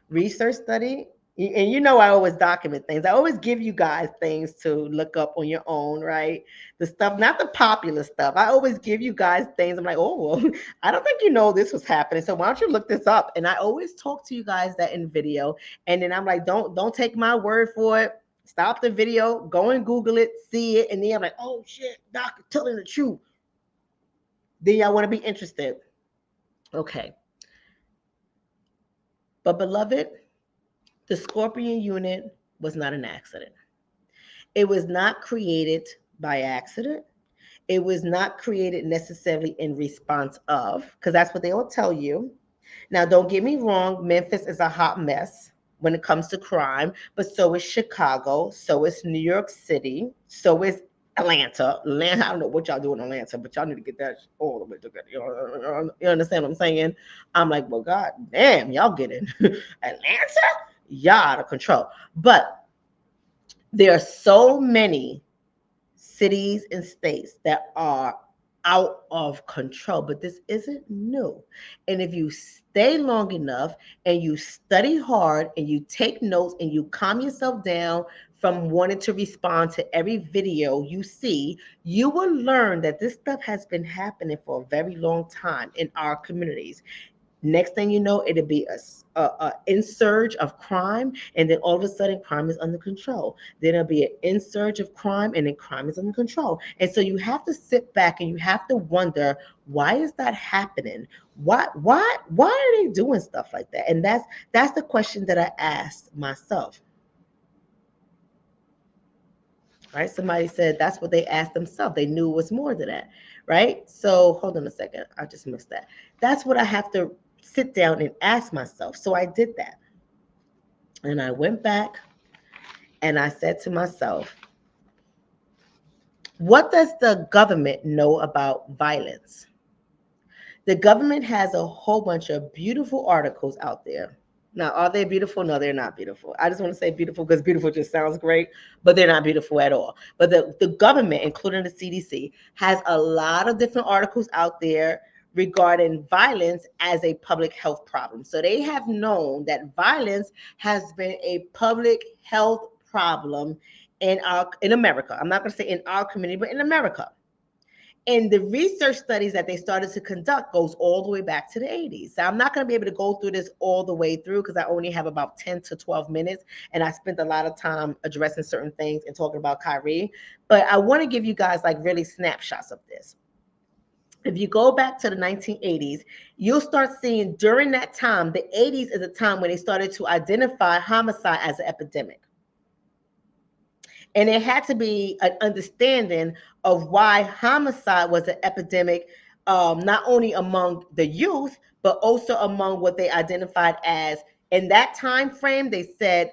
research study. And you know I always document things. I always give you guys things to look up on your own, right? The stuff, not the popular stuff. I always give you guys things. I'm like, oh, well, I don't think you know this was happening. So why don't you look this up? And I always talk to you guys that in video. And then I'm like, don't take my word for it. Stop the video, go and Google it, see it. And then I'm like, oh shit, Doc, telling the truth. Then y'all want to be interested. Okay. But beloved, the Scorpion unit was not an accident. It was not created by accident. It was not created necessarily in response of, because that's what they will tell you. Now, don't get me wrong, Memphis is a hot mess when it comes to crime, but so is Chicago, so is New York City, so is Atlanta. Atlanta, I don't know what y'all do in Atlanta, but y'all need to get that all the way together. You understand what I'm saying? I'm like, well, God damn, y'all get in Atlanta? Y'all out of control. But there are so many cities and states that are out of control, but this isn't new. And if you stay long enough and you study hard and you take notes and you calm yourself down from wanting to respond to every video you see, you will learn that this stuff has been happening for a very long time in our communities. Next thing you know, it'll be a insurge of crime, and then all of a sudden, crime is under control. Then there'll be an insurge of crime, and then crime is under control. And so you have to sit back and you have to wonder, why is that happening? Why are they doing stuff like that? And that's the question that I asked myself. Right? Somebody said that's what they asked themselves. They knew it was more to that, right? So hold on a second. I just missed that. That's what I have to sit down and ask myself. So I did that. And I went back and I said to myself, what does the government know about violence? The government has a whole bunch of beautiful articles out there. Now, are they beautiful? No, they're not beautiful. I just want to say beautiful because beautiful just sounds great, but they're not beautiful at all. But the government, including the CDC, has a lot of different articles out there regarding violence as a public health problem. So they have known that violence has been a public health problem in America. I'm not going to say in our community, but in America. And the research studies that they started to conduct goes all the way back to the 80s. So I'm not going to be able to go through this all the way through because I only have about 10 to 12 minutes. And I spent a lot of time addressing certain things and talking about Kyrie. But I want to give you guys like really snapshots of this. If you go back to the 1980s, you'll start seeing during that time, the 80s is a time when they started to identify homicide as an epidemic. And it had to be an understanding of why homicide was an epidemic, not only among the youth, but also among what they identified as, in that time frame, they said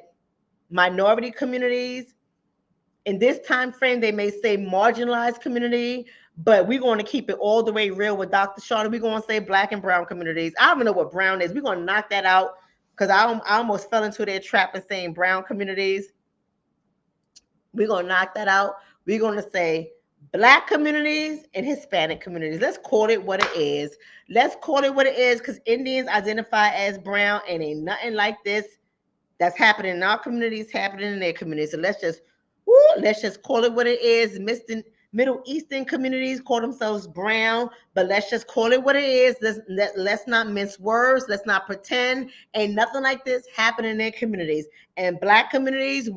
minority communities. In this time frame, they may say marginalized community, but we're going to keep it all the way real with Dr. Shonna. We're going to say black and brown communities. I don't even know what brown is. We're going to knock that out because I almost fell into their trap of saying brown communities. We're going to knock that out. We're going to say Black communities and Hispanic communities. Let's call it what it is. Let's call it what it is, because Indians identify as brown, and ain't nothing like this that's happening in our communities happening in their communities. So let's just call it what it is. Middle Eastern communities call themselves brown, but let's just call it what it is. Let's not mince words. Let's not pretend. Ain't nothing like this happening in their communities. And Black communities,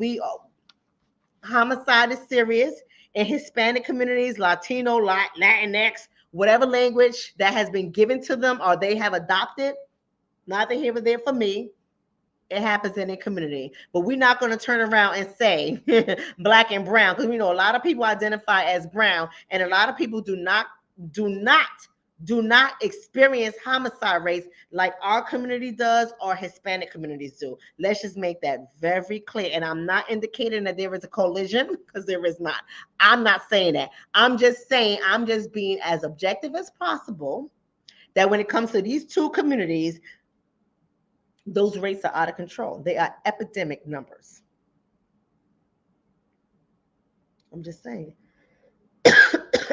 homicide is serious. In Hispanic communities, Latino, Latinx, whatever language that has been given to them or they have adopted, neither here nor there for me. It happens in a community, but we're not going to turn around and say Black and brown, because we know a lot of people identify as brown, and a lot of people do not experience homicide rates like our community does or Hispanic communities do. Let's just make that very clear. And I'm not indicating that there is a collision, because there is not. I'm not saying that. I'm just saying, I'm just being as objective as possible, that when it comes to these two communities, those rates are out of control. They are epidemic numbers. I'm just saying.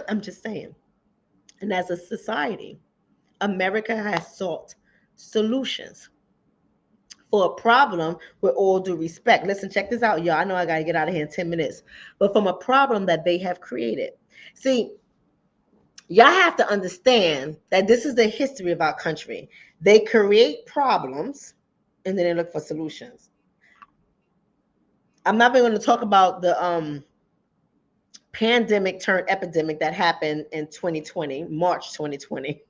I'm just saying. And as a society, America has sought solutions for a problem with all due respect. Listen, check this out, y'all. I know I got to get out of here in 10 minutes, but from a problem that they have created. See, y'all have to understand that this is the history of our country. They create problems and then they look for solutions. I'm not even going to talk about the pandemic turned epidemic that happened in 2020, March 2020.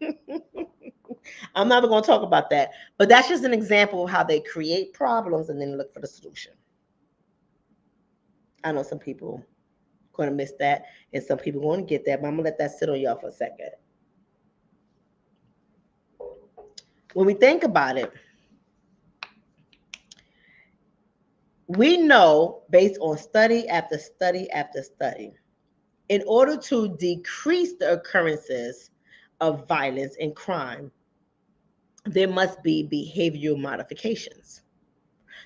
I'm not even going to talk about that, but that's just an example of how they create problems and then look for the solution. I know some people are going to miss that, and some people are going to get that, but I'm going to let that sit on y'all for a second. When we think about it, we know, based on study after study after study, in order to decrease the occurrences of violence and crime, there must be behavioral modifications.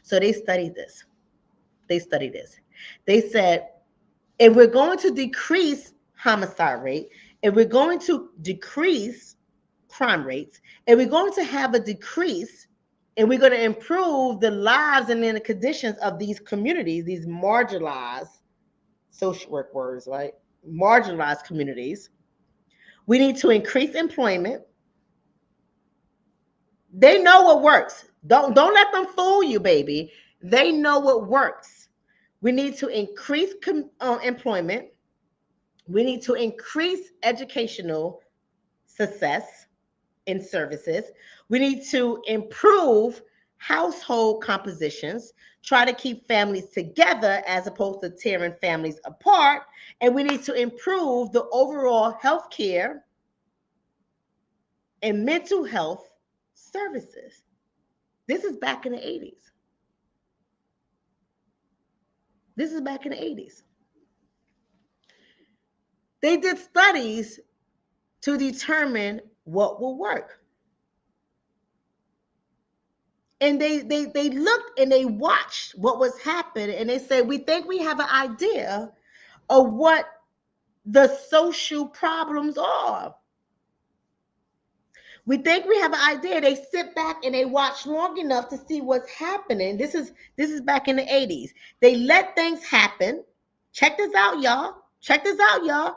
So they studied this. They said, if we're going to decrease homicide rate, if we're going to decrease crime rates, if we're going to have a decrease, and we're going to improve the lives and then the conditions of these communities, these marginalized, social work words, right? Marginalized communities, we need to increase employment. They know what works. Don't let them fool you, baby. They know what works. We need to increase employment. We need to increase educational success in services. We need to improve household compositions, try to keep families together as opposed to tearing families apart. And we need to improve the overall health care and mental health services. This is back in the 80s. This is back in the 80s. They did studies to determine what will work. And they looked and they watched what was happening, and they said, we think we have an idea of what the social problems are. We think we have an idea. They sit back and they watch long enough to see what's happening. This is back in the 80s. They let things happen. Check this out, y'all. Check this out, y'all.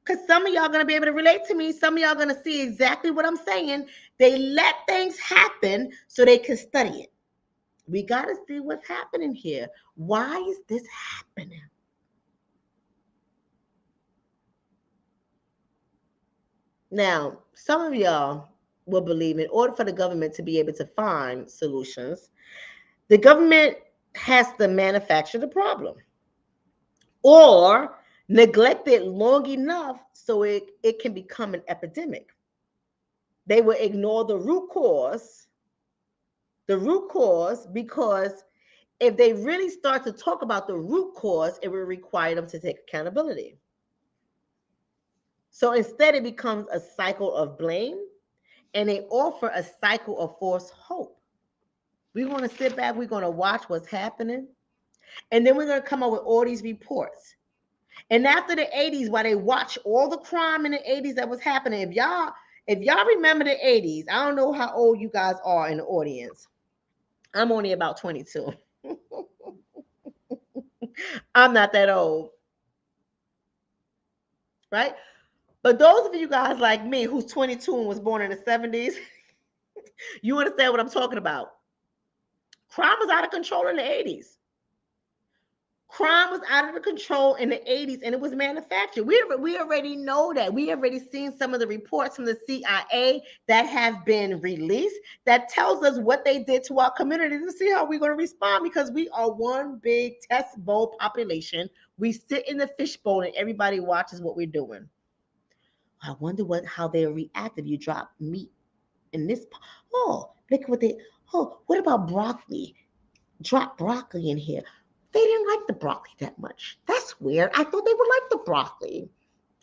Because some of y'all are going to be able to relate to me. Some of y'all are going to see exactly what I'm saying. They let things happen so they can study it. We got to see what's happening here. Why is this happening? Now, some of y'all will believe in order for the government to be able to find solutions, the government has to manufacture the problem or neglect it long enough so it can become an epidemic. They will ignore the root cause, because if they really start to talk about the root cause, it will require them to take accountability. So instead, it becomes a cycle of blame, and they offer a cycle of false hope. We're going to sit back. We're going to watch what's happening. And then we're going to come up with all these reports. And after the 80s, while they watch all the crime in the 80s that was happening, if y'all remember the 80s, I don't know how old you guys are in the audience. I'm only about 22. I'm not that old. Right? But those of you guys like me who's 22 and was born in the 70s, you understand what I'm talking about. Crime was out of control in the 80s. Crime was out of control in the 80s and it was manufactured. We already know that. We already seen some of the reports from the CIA that have been released that tells us what they did to our community to see how we're going to respond, because we are one big test bowl population. We sit in the fishbowl and everybody watches what we're doing. I wonder how they react if you drop meat in this. Oh, look what what about broccoli? Drop broccoli in here. They didn't like the broccoli that much. That's weird. I thought they would like the broccoli.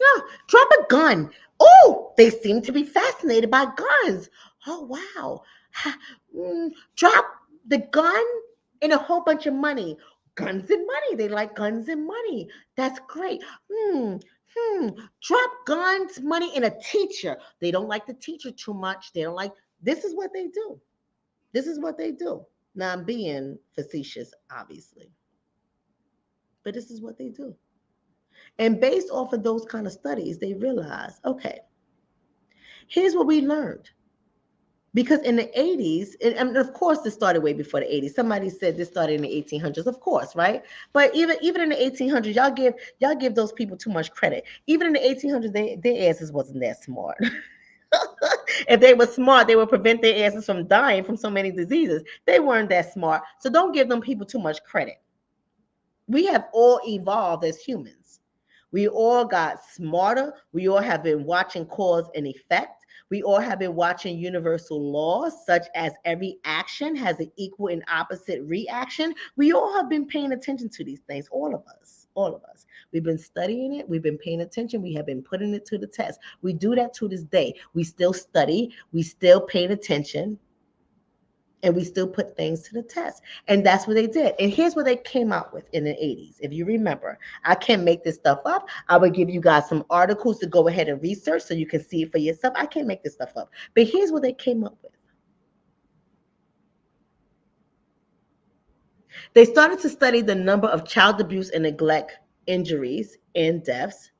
Yeah, drop a gun. Oh, they seem to be fascinated by guns. Oh, wow. Drop the gun and a whole bunch of money. Guns and money. They like guns and money. That's great. Drop guns, money, and a teacher. They don't like the teacher too much. They don't like. This is what they do. This is what they do. Now, I'm being facetious, obviously. But this is what they do. And based off of those kind of studies, they realize, okay, here's what we learned. Because in the 80s, and of course this started way before the 80s. Somebody said this started in the 1800s, of course, right? But even in the 1800s, y'all give those people too much credit. Even in the 1800s, their asses wasn't that smart. If they were smart, they would prevent their asses from dying from so many diseases. They weren't that smart. So don't give them people too much credit. We have all evolved as humans. We all got smarter. We all have been watching cause and effect. We all have been watching universal laws, such as every action has an equal and opposite reaction. We all have been paying attention to these things, all of us, all of us. We've been studying it. We've been paying attention. We have been putting it to the test. We do that to this day. We still study. We still pay attention. And we still put things to the test. And that's what they did. And here's what they came out with in the 80s. If you remember, I can't make this stuff up. I would give you guys some articles to go ahead and research so you can see it for yourself. I can't make this stuff up. But here's what they came up with. They started to study the number of child abuse and neglect injuries and deaths.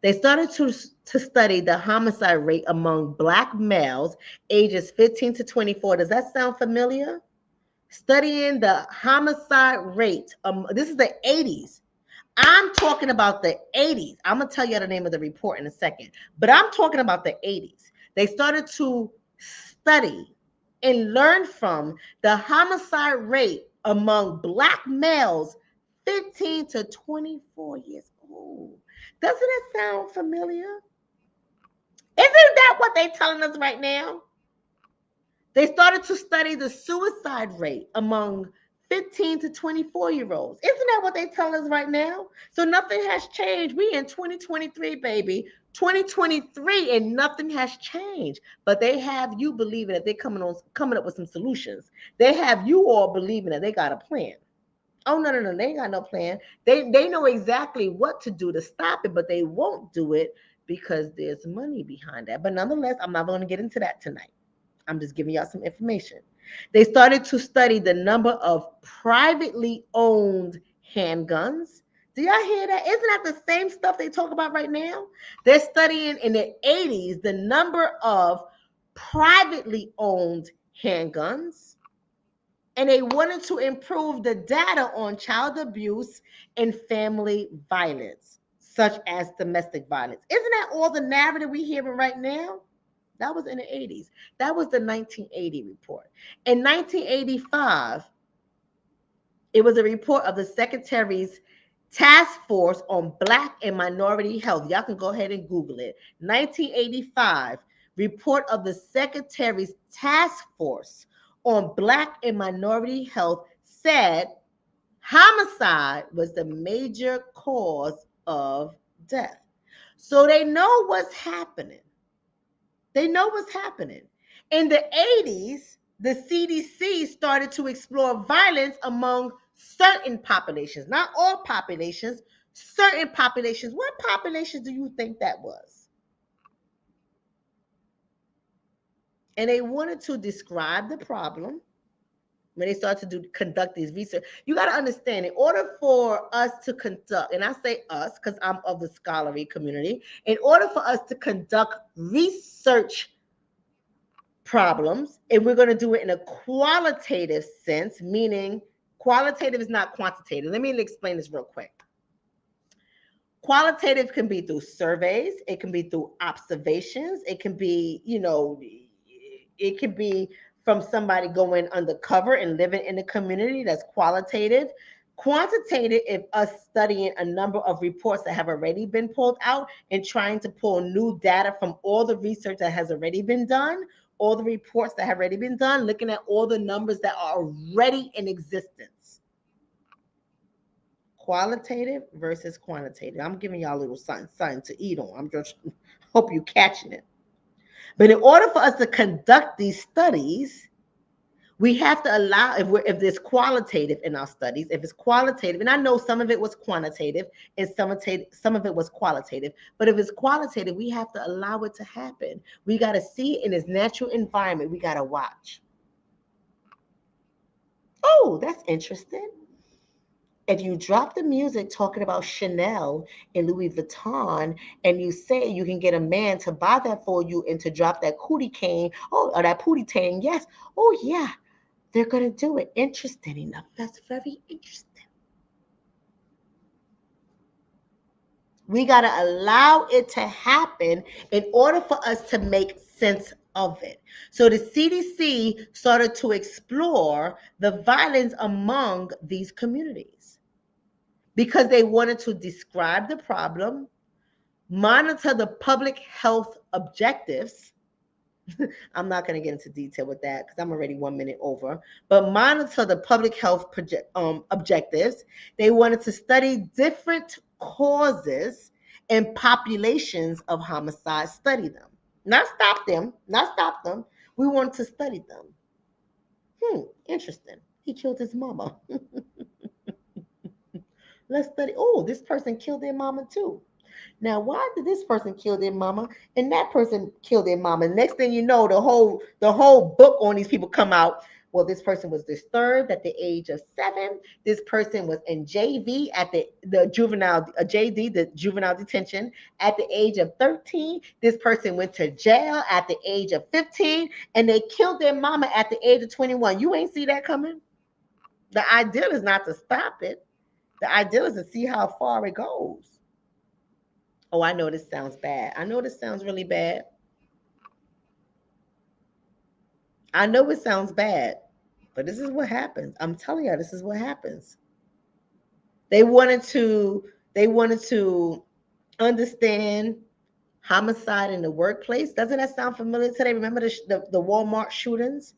They started to study the homicide rate among Black males ages 15 to 24. Does that sound familiar? Studying the homicide rate. This is the 80s. I'm talking about the 80s. I'm going to tell you the name of the report in a second. But I'm talking about the 80s. They started to study and learn from the homicide rate among Black males 15 to 24 years old. Doesn't it sound familiar? Isn't that what they're telling us right now? They started to study the suicide rate among 15 to 24-year-olds. Isn't that what they tell us right now? So nothing has changed. We in 2023, baby. 2023, and nothing has changed. But they have you believing that they're coming up with some solutions. They have you all believing that they got a plan. Oh, no, they ain't got no plan. They know exactly what to do to stop it, but they won't do it because there's money behind that. But nonetheless, I'm not going to get into that tonight. I'm just giving y'all some information. They started to study the number of privately owned handguns. Do y'all hear that? Isn't that the same stuff they talk about right now? They're studying in the 80s the number of privately owned handguns. And they wanted to improve the data on child abuse and family violence, such as domestic violence. Isn't that all the narrative we're hearing right now? That was in the 80s. That was the 1980 report. In 1985, it was a report of the Secretary's Task Force on Black and Minority Health. Y'all can go ahead and Google it. 1985, report of the Secretary's Task Force on Black and Minority Health said homicide was the major cause of death. So they know what's happening. They know what's happening. In the 80s, the CDC started to explore violence among certain populations, not all populations, certain populations. What populations do you think that was? And they wanted to describe the problem when they start to conduct these research. You got to understand, in order for us to conduct, and I say us because I'm of the scholarly community, in order for us to conduct research problems, and we're going to do it in a qualitative sense, meaning qualitative is not quantitative. Let me explain this real quick. Qualitative can be through surveys, it can be through observations, it can be, it can be from somebody going undercover and living in the community. That's qualitative. Quantitative is us studying a number of reports that have already been pulled out and trying to pull new data from all the research that has already been done, all the reports that have already been done, looking at all the numbers that are already in existence. Qualitative versus quantitative. I'm giving y'all a little something to eat on. I'm just hope you're catching it. But in order for us to conduct these studies, we have to allow, if there's qualitative in our studies, if it's qualitative, and I know some of it was quantitative and some of it was qualitative, but if it's qualitative, we have to allow it to happen. We got to see it in its natural environment. We got to watch. Oh, that's interesting. If you drop the music talking about Chanel and Louis Vuitton, and you say you can get a man to buy that for you and to drop that cootie cane, or that pootie tang, yes, oh yeah, they're going to do it. Interesting enough. That's very interesting. We got to allow it to happen in order for us to make sense of it. So the CDC started to explore the violence among these communities because they wanted to describe the problem, monitor the public health objectives. I'm not going to get into detail with that because I'm already 1 minute over, but monitor the public health objectives. They wanted to study different causes and populations of homicide, study them, not stop them, We want to study them. Interesting. He killed his mama. Let's study. Oh, this person killed their mama too. Now, why did this person kill their mama and that person kill their mama? Next thing you know, the whole book on these people come out. Well, this person was disturbed at the age of 7. This person was in JV at the juvenile JD, the juvenile detention, at the age of 13. This person went to jail at the age of 15, and they killed their mama at the age of 21. You ain't see that coming. The ideal is not to stop it. The ideal is to see how far it goes. Oh, I know this sounds bad. I know this sounds really bad. I know it sounds bad, but this is what happens. I'm telling you, this is what happens. They wanted to understand homicide in the workplace. Doesn't that sound familiar today? Remember the Walmart shootings?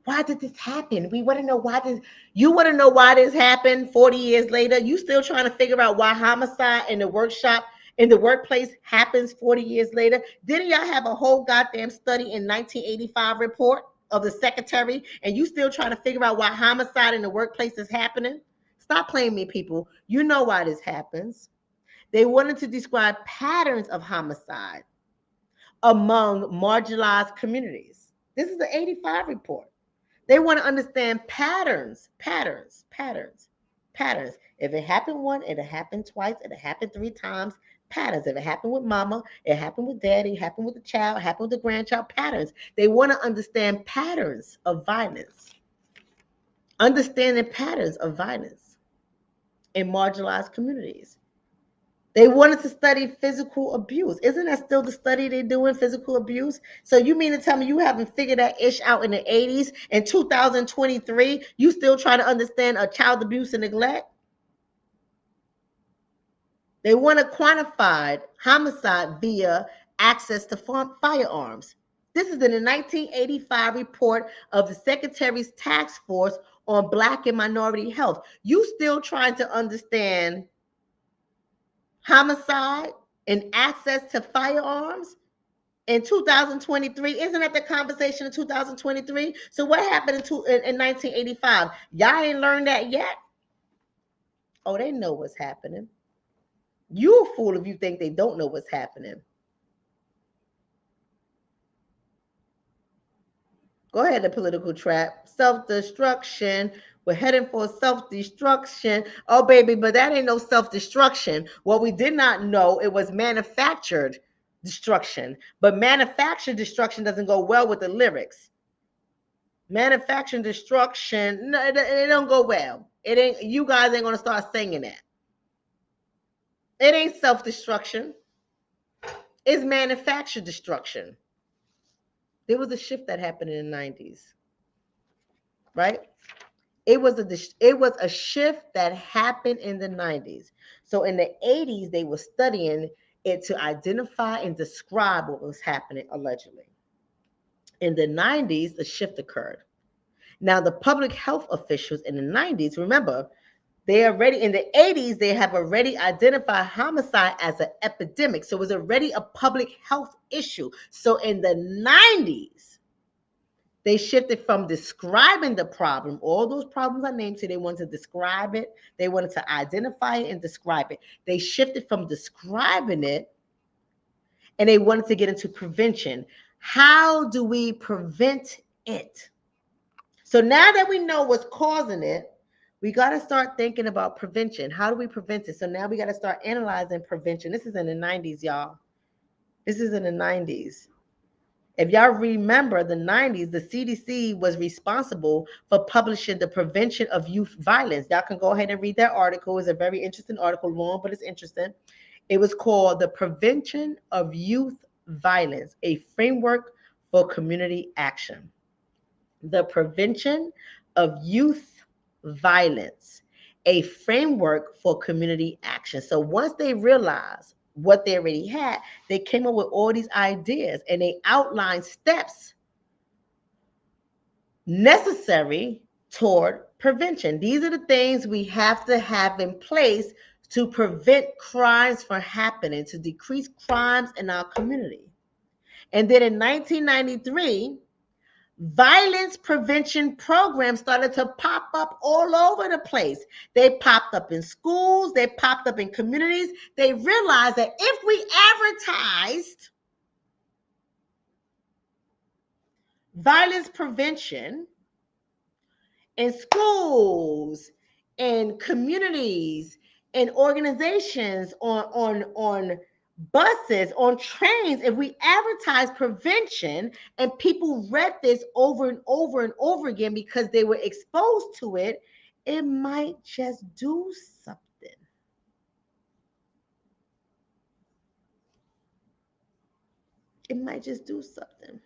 Why did this happen? We want to know why this. You want to know why this happened 40 years later? You still trying to figure out why homicide in the workplace happens 40 years later? Didn't y'all have a whole goddamn study in 1985 report of the secretary, and you still trying to figure out why homicide in the workplace is happening? Stop playing me, people. You know why this happens. They wanted to describe patterns of homicide among marginalized communities. This is the 85 report. They want to understand patterns. If it happened once, it'll happen twice, it'll happen 3 times. Patterns. If it happened with mama, it happened with daddy, it happened with the child, it happened with the grandchild. Patterns. They want to understand patterns of violence. Understanding patterns of violence in marginalized communities. They wanted to study physical abuse. Isn't that still the study they're doing, physical abuse? So you mean to tell me you haven't figured that ish out in the 80s? In 2023, you still trying to understand a child abuse and neglect? They want to quantify homicide via access to firearms. This is in a 1985 report of the Secretary's Task Force on Black and Minority Health. You still trying to understand homicide and access to firearms in 2023. Isn't that the conversation in 2023? So what happened in 1985? Y'all ain't learned that yet? Oh, they know what's happening. You a fool if you think they don't know what's happening. Go ahead, the political trap. Self-destruction. We're heading for self-destruction. Oh, baby, but that ain't no self-destruction. What we did not know, it was manufactured destruction. But manufactured destruction doesn't go well with the lyrics. Manufactured destruction, no, it don't go well. It ain't. You guys ain't gonna start singing that. It ain't self-destruction. It's manufactured destruction. There was a shift that happened in the 90s, right? It was a shift that happened in the 90s. So in the 80s, they were studying it to identify and describe what was happening allegedly. In the 90s, a shift occurred. Now, the public health officials in the 90s, remember, they already in the 80s, they have already identified homicide as an epidemic. So it was already a public health issue. So in the 90s, they shifted from describing the problem. All those problems I named, so they wanted to describe it. They wanted to identify it and describe it. They shifted from describing it and they wanted to get into prevention. How do we prevent it? So now that we know what's causing it, we got to start thinking about prevention. How do we prevent it? So now we got to start analyzing prevention. This is in the 90s, y'all. This is in the 90s. If y'all remember the 90s, the CDC was responsible for publishing the prevention of youth violence. Y'all can go ahead and read that article. It's a very interesting article, long, but it's interesting. It was called The Prevention of Youth Violence, a Framework for Community Action. The Prevention of Youth Violence, a Framework for Community Action. So once they realized what they already had, they came up with all these ideas and they outlined steps necessary toward prevention. These are the things we have to have in place to prevent crimes from happening, to decrease crimes in our community. And then in 1993, violence prevention programs started to pop up all over the place. They popped up in schools, they popped up in communities. They realized that if we advertised violence prevention in schools, in communities, in organizations, on buses, on trains, if we advertise prevention and people read this over and over and over again because they were exposed to it, it might just do something. It might just do something.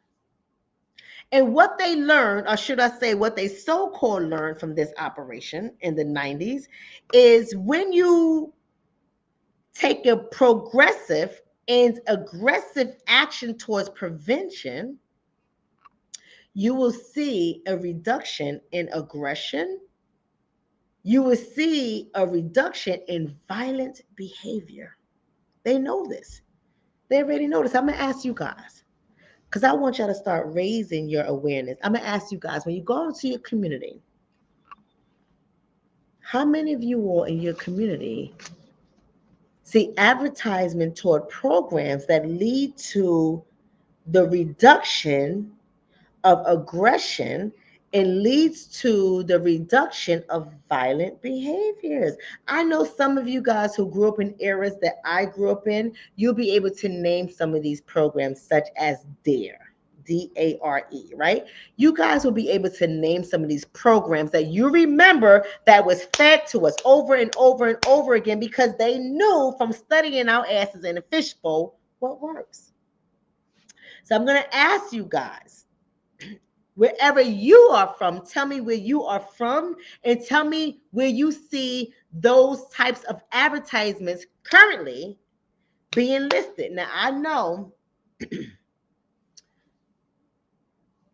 And what they learned, or should I say, what they so called learned from this operation in the 90s, is when you take a progressive and aggressive action towards prevention, you will see a reduction in aggression. You will see a reduction in violent behavior. They know this. They already know this. I'm going to ask you guys, because I want y'all to start raising your awareness. I'm going to ask you guys, when you go into your community, how many of you all in your community see advertisement toward programs that lead to the reduction of aggression and leads to the reduction of violent behaviors? I know some of you guys who grew up in eras that I grew up in, you'll be able to name some of these programs, such as DARE. DARE, right? You guys will be able to name some of these programs that you remember that was fed to us over and over and over again because they knew from studying our asses in a fishbowl what works. So I'm going to ask you guys, wherever you are from, tell me where you are from and tell me where you see those types of advertisements currently being listed. Now, I know,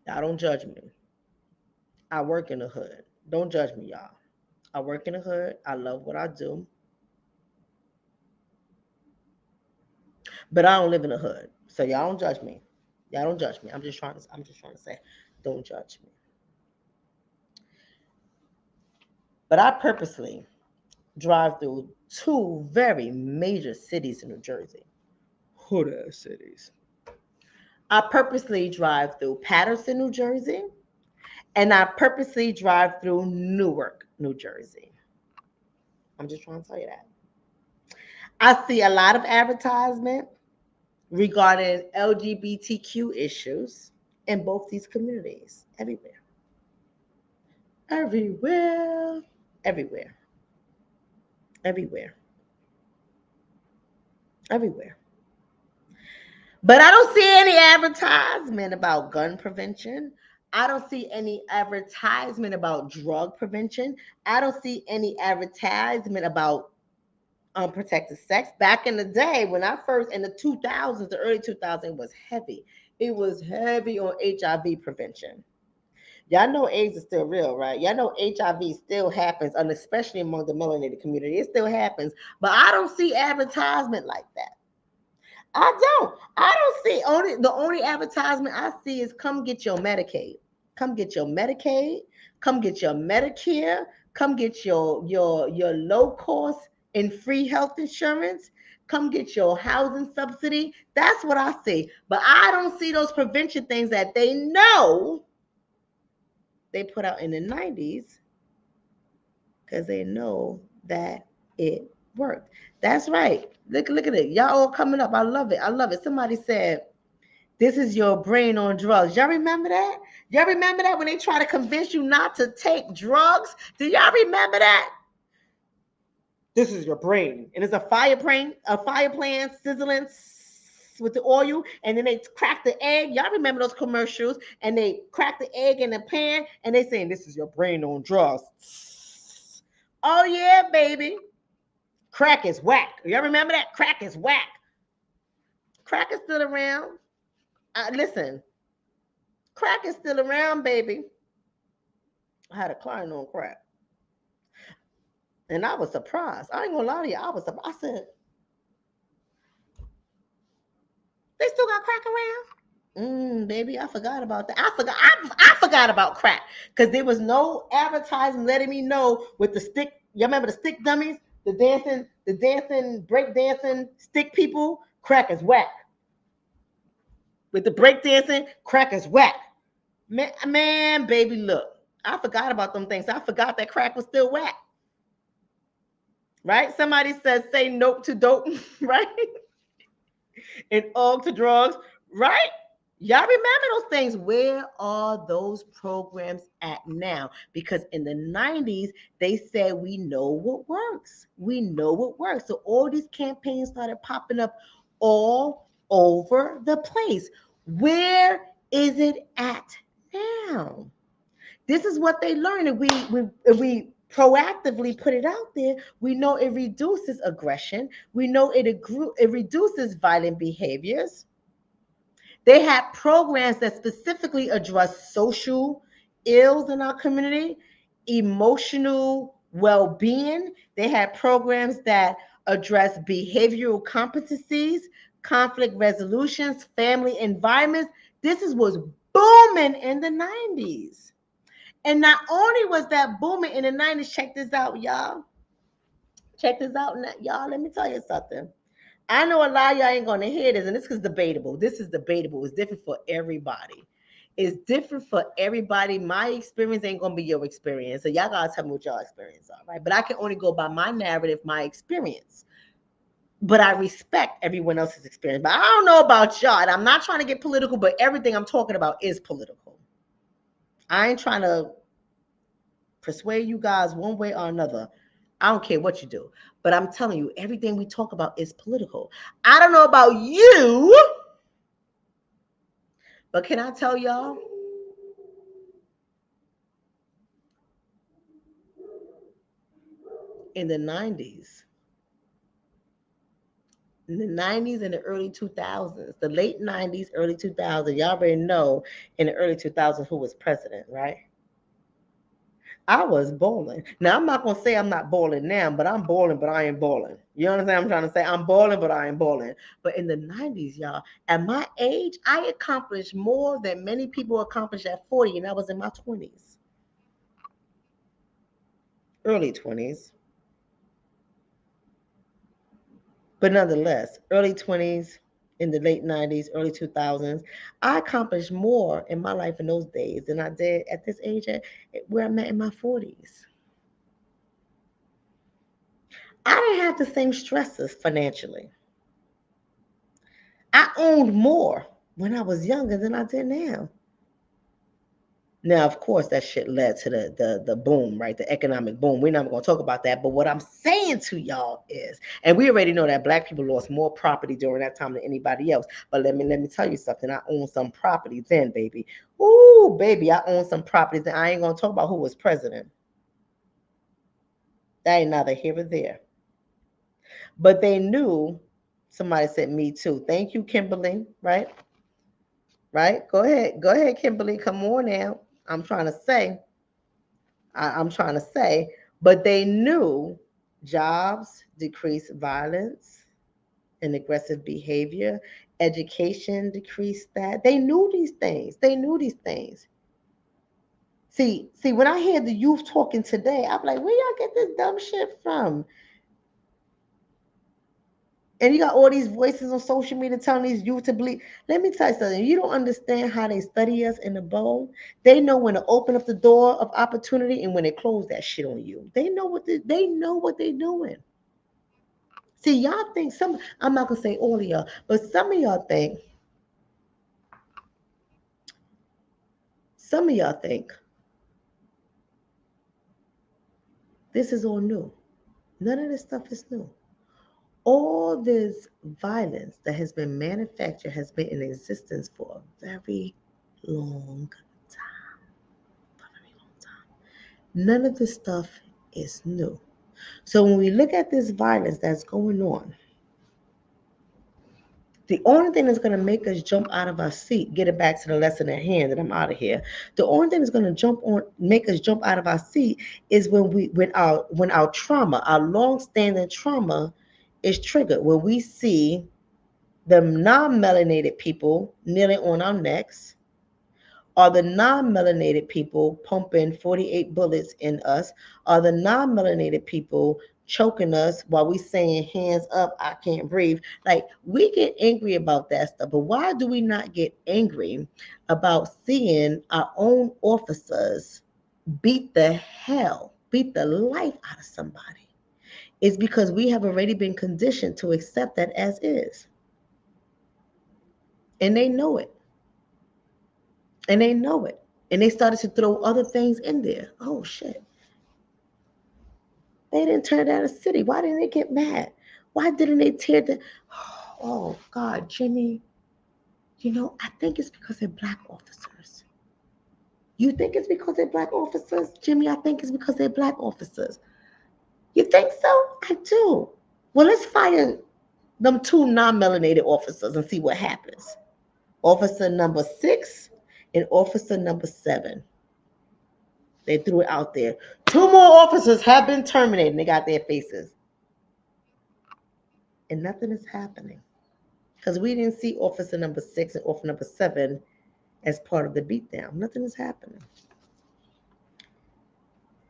y'all don't judge me. I work in the hood. Don't judge me, y'all. I work in the hood. I love what I do. But I don't live in the hood. So y'all don't judge me. Y'all don't judge me. I'm just trying to say, don't judge me. But I purposely drive through two very major cities in New Jersey. Hood ass cities. I purposely drive through Paterson, New Jersey, and I purposely drive through Newark, New Jersey. I'm just trying to tell you that. I see a lot of advertisement regarding LGBTQ issues in both these communities. Everywhere. Everywhere. Everywhere. Everywhere. Everywhere. But I don't see any advertisement about gun prevention. I don't see any advertisement about drug prevention. I don't see any advertisement about unprotected sex. Back in the day, when I first, in the 2000s, the early 2000s, was heavy. It was heavy on HIV prevention. Y'all know AIDS is still real, right? Y'all know HIV still happens, and especially among the melanated community. It still happens. But I don't see advertisement like that. I don't. I don't see the only advertisement I see is come get your Medicaid. Come get your Medicaid. Come get your Medicare. Come get your low cost and free health insurance. Come get your housing subsidy. That's what I see. But I don't see those prevention things that they know they put out in the 90s because they know that it worked. That's right. Look at it. Y'all all coming up. I love it. I love it. Somebody said, this is your brain on drugs. Y'all remember that? Y'all remember that when they try to convince you not to take drugs? Do y'all remember that? This is your brain. And it's a fire plan sizzling with the oil, and then they crack the egg. Y'all remember those commercials? And they crack the egg in the pan, and they saying, this is your brain on drugs. Oh, yeah, baby. Crack is whack. Y'all remember that? Crack is whack. Crack is still around. Listen, crack is still around, baby. I had a client on crack. And I was surprised. I ain't gonna lie to you. I was surprised. I said, they still got crack around? Baby, I forgot about that. I forgot about crack. Because there was no advertising letting me know with the stick. Y'all remember the stick dummies? The dancing, break dancing stick people? Crack is whack. With the break dancing, crack is whack. Man, baby, look. I forgot about them things. I forgot that crack was still whack. Right? Somebody says say nope to dope, right? And og to drugs, right? Y'all remember those things. Where are those programs at now? Because in the 90s, they said we know what works. We know what works. So all these campaigns started popping up all over the place. Where is it at now? This is what they learned. And we proactively put it out there, we know it reduces aggression. We know it reduces violent behaviors. They had programs that specifically address social ills in our community, emotional well-being. They had programs that address behavioral competencies, conflict resolutions, family environments. This was booming in the 90s. And not only was that booming in the 90s, check this out, y'all. Check this out, y'all. Let me tell you something. I know a lot of y'all ain't going to hear this, and this is debatable. This is debatable. It's different for everybody. It's different for everybody. My experience ain't going to be your experience. So y'all got to tell me what y'all experience are, right? But I can only go by my narrative, my experience. But I respect everyone else's experience. But I don't know about y'all, and I'm not trying to get political, but everything I'm talking about is political. I ain't trying to persuade you guys one way or another. I don't care what you do. But I'm telling you, everything we talk about is political. I don't know about you, but can I tell y'all? In the 90s, and the early 2000s, the late 90s, early 2000s, y'all already know in the early 2000s who was president, right? I was balling. Now I'm not gonna say I'm not balling now, but I'm balling, but I ain't balling. You understand what I'm trying to say? I'm balling, but I ain't balling. But in the 90s, y'all, at my age, I accomplished more than many people accomplished at 40, and I was in my 20s, early 20s. But nonetheless, early 20s, in the late 90s, early 2000s, I accomplished more in my life in those days than I did at this age where I'm at in my 40s. I didn't have the same stresses financially. I owned more when I was younger than I did now. Now, of course, that shit led to the boom, right? The economic boom. We're not going to talk about that. But what I'm saying to y'all is, and we already know that black people lost more property during that time than anybody else. But let me tell you something. I owned some property then, baby. Ooh, baby, I owned some properties, and I ain't going to talk about who was president. That ain't neither here or there. But they knew. Somebody said me too. Thank you, Kimberly. Right, right. Go ahead, Kimberly. Come on now. I'm trying to say. I'm trying to say, but they knew jobs decrease violence and aggressive behavior, education decreased that. They knew these things. They knew these things. See, when I hear the youth talking today, I'm like, where y'all get this dumb shit from? And you got all these voices on social media telling these youth to believe. Let me tell you something. You don't understand how they study us in the bowl. They know when to open up the door of opportunity and when they close that shit on you. They know what they're doing. See, y'all think I'm not gonna say all of y'all, but some of y'all think this is all new. None of this stuff is new. All this violence that has been manufactured has been in existence for a very long time. For a very long time. None of this stuff is new. So when we look at this violence that's going on, the only thing that's going to make us jump out of our seat, get it back to the lesson at hand, and I'm out of here. The only thing that's going to make us jump out of our seat is when our trauma, our long-standing trauma, is triggered. When we see the non-melanated people kneeling on our necks, are the non-melanated people pumping 48 bullets in us? Are the non-melanated people choking us while we saying hands up, I can't breathe? Like, we get angry about that stuff, but why do we not get angry about seeing our own officers beat the life out of somebody? It's because we have already been conditioned to accept that as is. And they know it. And they know it. And they started to throw other things in there. Oh shit. They didn't tear down a city. Why didn't they get mad? Why didn't they tear the Oh God, Jimmy. I think it's because they're black officers. You think it's because they're black officers? Jimmy, I think it's because they're black officers. You think so? I do. Well, let's fire them two non-melanated officers and see what happens. Officer number 6 and officer number 7. They threw it out there. 2 more officers have been terminated. And they got their faces. And nothing is happening. Because we didn't see officer number 6 and officer number 7 as part of the beatdown. Nothing is happening.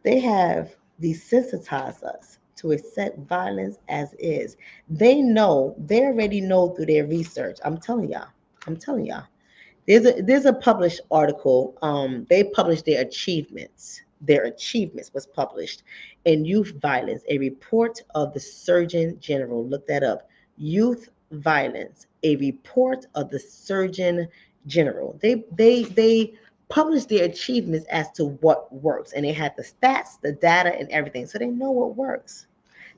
They have desensitized us to accept violence as is. They already know through their research. I'm telling y'all. There's a published article. They published their achievements. Their achievements was published in Youth Violence, a report of the Surgeon General. Look that up. Youth Violence, a report of the Surgeon General. They published their achievements as to what works, and they had the stats, the data, and everything, so they know what works.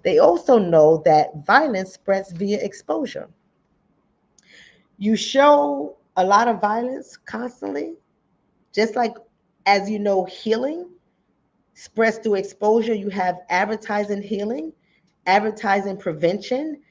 They also know that violence spreads via exposure. You show a lot of violence constantly, just like as you know, healing spreads through exposure. You have advertising healing, advertising prevention,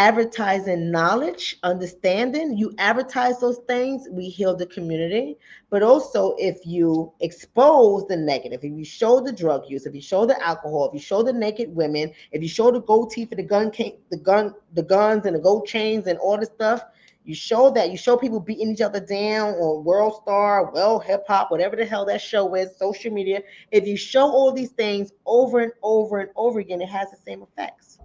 advertising knowledge, understanding. You advertise those things, we heal the community. But also, if you expose the negative, if you show the drug use, if you show the alcohol, if you show the naked women, if you show the gold teeth for the guns and the gold chains and all this stuff, you show that. You show people beating each other down on World Star, well, hip hop, whatever the hell that show is, social media. If you show all these things over and over and over again, it has the same effects.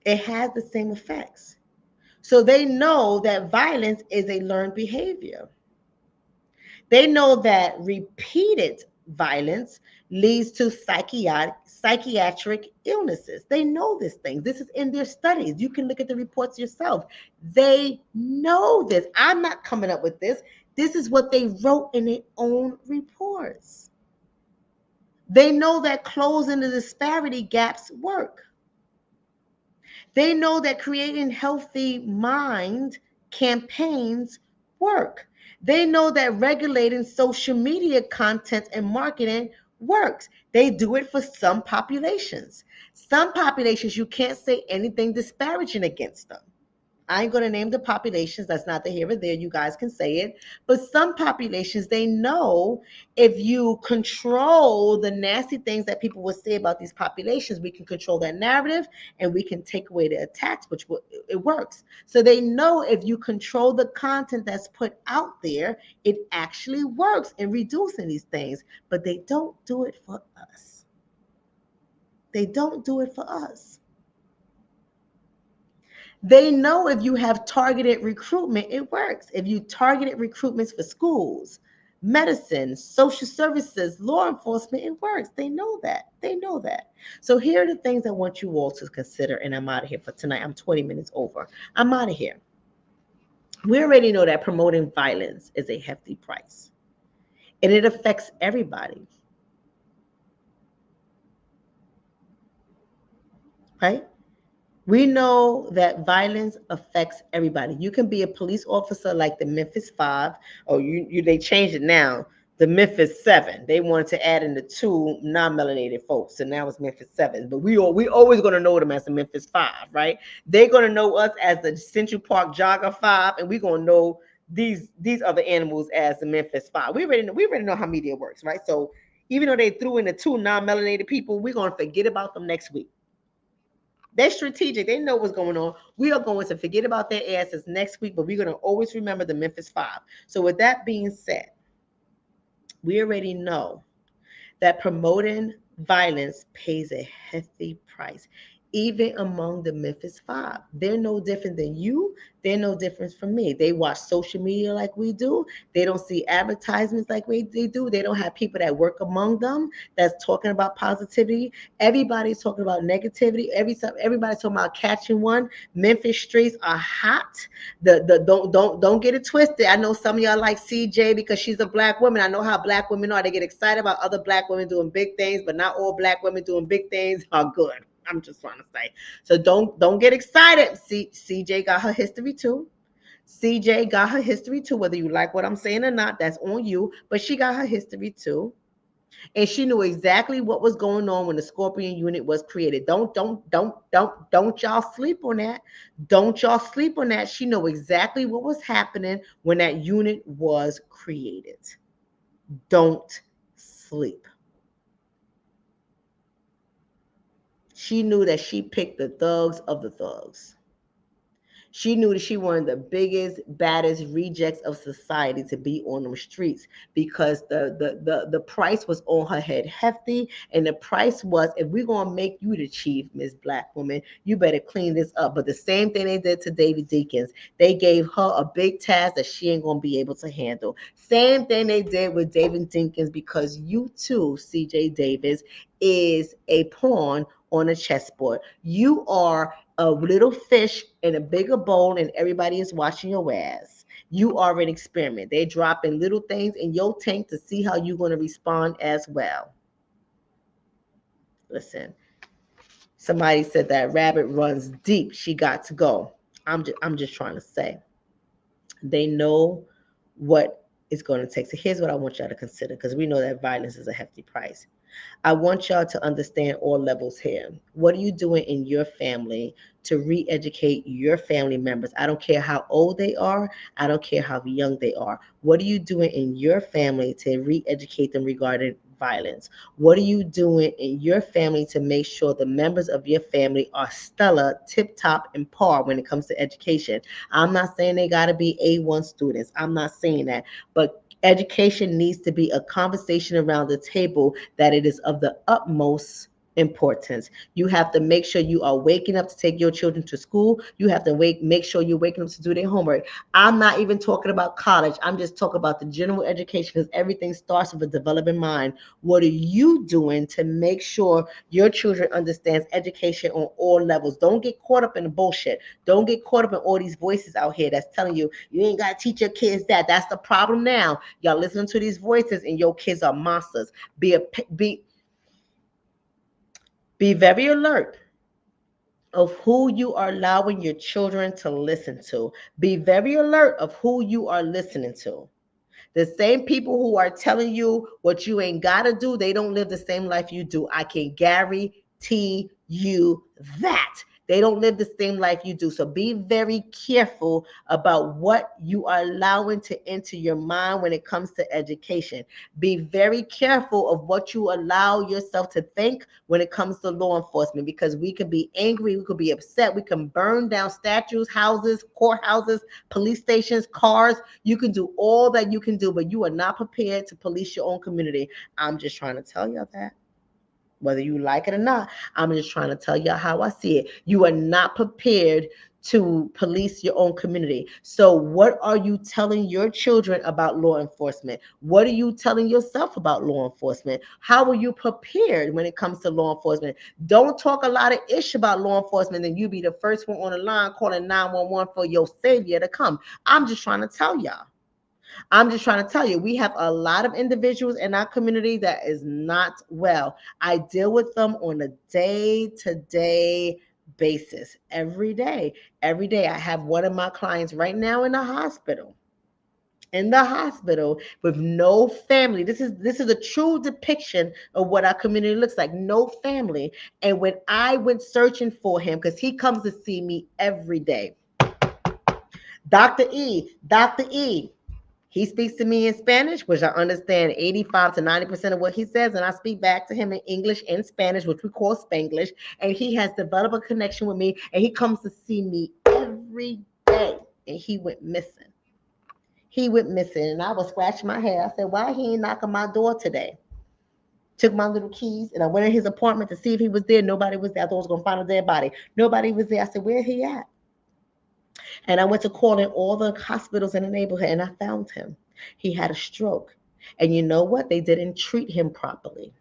It has the same effects. So they know that violence is a learned behavior. They know that repeated violence leads to psychiatric illnesses. They know this thing. This is in their studies. You can look at the reports yourself. They know this. I'm not coming up with this. This is what they wrote in their own reports. They know that closing the disparity gaps work. They know that creating healthy mind campaigns work. They know that regulating social media content and marketing works. They do it for some populations. Some populations, you can't say anything disparaging against them. I ain't going to name the populations. That's not the here or there. You guys can say it. But some populations, they know if you control the nasty things that people will say about these populations, we can control that narrative and we can take away the attacks, which it works. So they know if you control the content that's put out there, it actually works in reducing these things. But they don't do it for us. They don't do it for us. They know if you have targeted recruitment, it works. If you targeted recruitments for schools, medicine, social services, law enforcement, it works. They know that. They know that. So here are the things I want you all to consider, and I'm out of here for tonight. I'm 20 minutes over. I'm out of here. We already know that promoting violence is a hefty price, and it affects everybody, right? We know that violence affects everybody. You can be a police officer like the Memphis 5, or they changed it now, the Memphis 7. They wanted to add in the 2 non-melanated folks, so now it's Memphis 7. But we always going to know them as the Memphis 5, right? They're going to know us as the Central Park Jogger 5, and we're going to know these other animals as the Memphis 5. We already know how media works, right? So even though they threw in the 2 non-melanated people, we're going to forget about them next week. They're strategic. They know what's going on. We are going to forget about their asses next week, but we're going to always remember the Memphis 5. So with that being said, we already know that promoting violence pays a hefty price, even among the Memphis 5. They're no different than you. They're no different from me. They watch social media like we do. They don't see advertisements like they do. They don't have people that work among them that's talking about positivity. Everybody's talking about negativity. Everybody's talking about catching one. Memphis streets are hot. Don't get it twisted. I know some of y'all like CJ because she's a black woman. I know how black women are. They get excited about other black women doing big things, but not all black women doing big things are good. I'm just trying to say. So don't get excited. CJ got her history too. CJ got her history too. Whether you like what I'm saying or not, that's on you. But she got her history too. And she knew exactly what was going on when the Scorpion unit was created. Don't y'all sleep on that. Don't y'all sleep on that. She knew exactly what was happening when that unit was created. Don't sleep. She knew that she picked the thugs of the thugs. She knew that she wanted the biggest, baddest rejects of society to be on them streets because the price was on her head hefty. And the price was, if we're going to make you the chief, Miss Black Woman, you better clean this up. But the same thing they did to David Deakins. They gave her a big task that she ain't going to be able to handle. Same thing they did with David Deakins, because you too, CJ Davis, is a pawn on a chessboard. You are a little fish in a bigger bowl and everybody is watching your ass. You are an experiment. They're dropping little things in your tank to see how you're going to respond as well. Listen, somebody said that rabbit runs deep. She got to go. I'm just trying to say. They know what it's going to take. So here's what I want y'all to consider, because we know that violence is a hefty price. I want y'all to understand all levels here. What are you doing in your family to re-educate your family members? I don't care how old they are. I don't care how young they are. What are you doing in your family to re-educate them regarding violence? What are you doing in your family to make sure the members of your family are stellar, tip top, and par when it comes to education? I'm not saying they got to be A1 students. I'm not saying that. But education needs to be a conversation around the table that it is of the utmost importance. You have to make sure you are waking up to take your children to school. You have to make sure you're waking up to do their homework. I'm not even talking about college. I'm just talking about the general education, because everything starts with a developing mind. What are you doing to make sure your children understands education on all levels? Don't get caught up in the bullshit. Don't get caught up in all these voices out here that's telling you you ain't got to teach your kids that. That's the problem now. Y'all listen to these voices and your kids are monsters. Be very alert of who you are allowing your children to listen to. Be very alert of who you are listening to. The same people who are telling you what you ain't got to do, they don't live the same life you do. I can guarantee you that. They don't live the same life you do. So be very careful about what you are allowing to enter your mind when it comes to education. Be very careful of what you allow yourself to think when it comes to law enforcement, because we can be angry, we could be upset, we can burn down statues, houses, courthouses, police stations, cars. You can do all that you can do, but you are not prepared to police your own community. I'm just trying to tell you that. Whether you like it or not, I'm just trying to tell you how I see it. You are not prepared to police your own community. So what are you telling your children about law enforcement? What are you telling yourself about law enforcement? How are you prepared when it comes to law enforcement? Don't talk a lot of ish about law enforcement and you be the first one on the line calling 911 for your savior to come. I'm just trying to tell y'all. I'm just trying to tell you, we have a lot of individuals in our community that is not well. I deal with them on a day-to-day basis, every day. Every day, I have one of my clients right now in the hospital. In the hospital with no family. This is a true depiction of what our community looks like. No family. And when I went searching for him, because he comes to see me every day, Dr. E, he speaks to me in Spanish, which I understand 85 to 90% of what he says, and I speak back to him in English and Spanish, which we call Spanglish. And he has developed a connection with me, and he comes to see me every day. And he went missing. He went missing, and I was scratching my head. I said, "Why he ain't knocking my door today?" Took my little keys, and I went in his apartment to see if he was there. Nobody was there. I thought I was gonna find a dead body. Nobody was there. I said, "Where he at?" And I went to call in all the hospitals in the neighborhood, and I found him. He had a stroke. And you know what? They didn't treat him properly.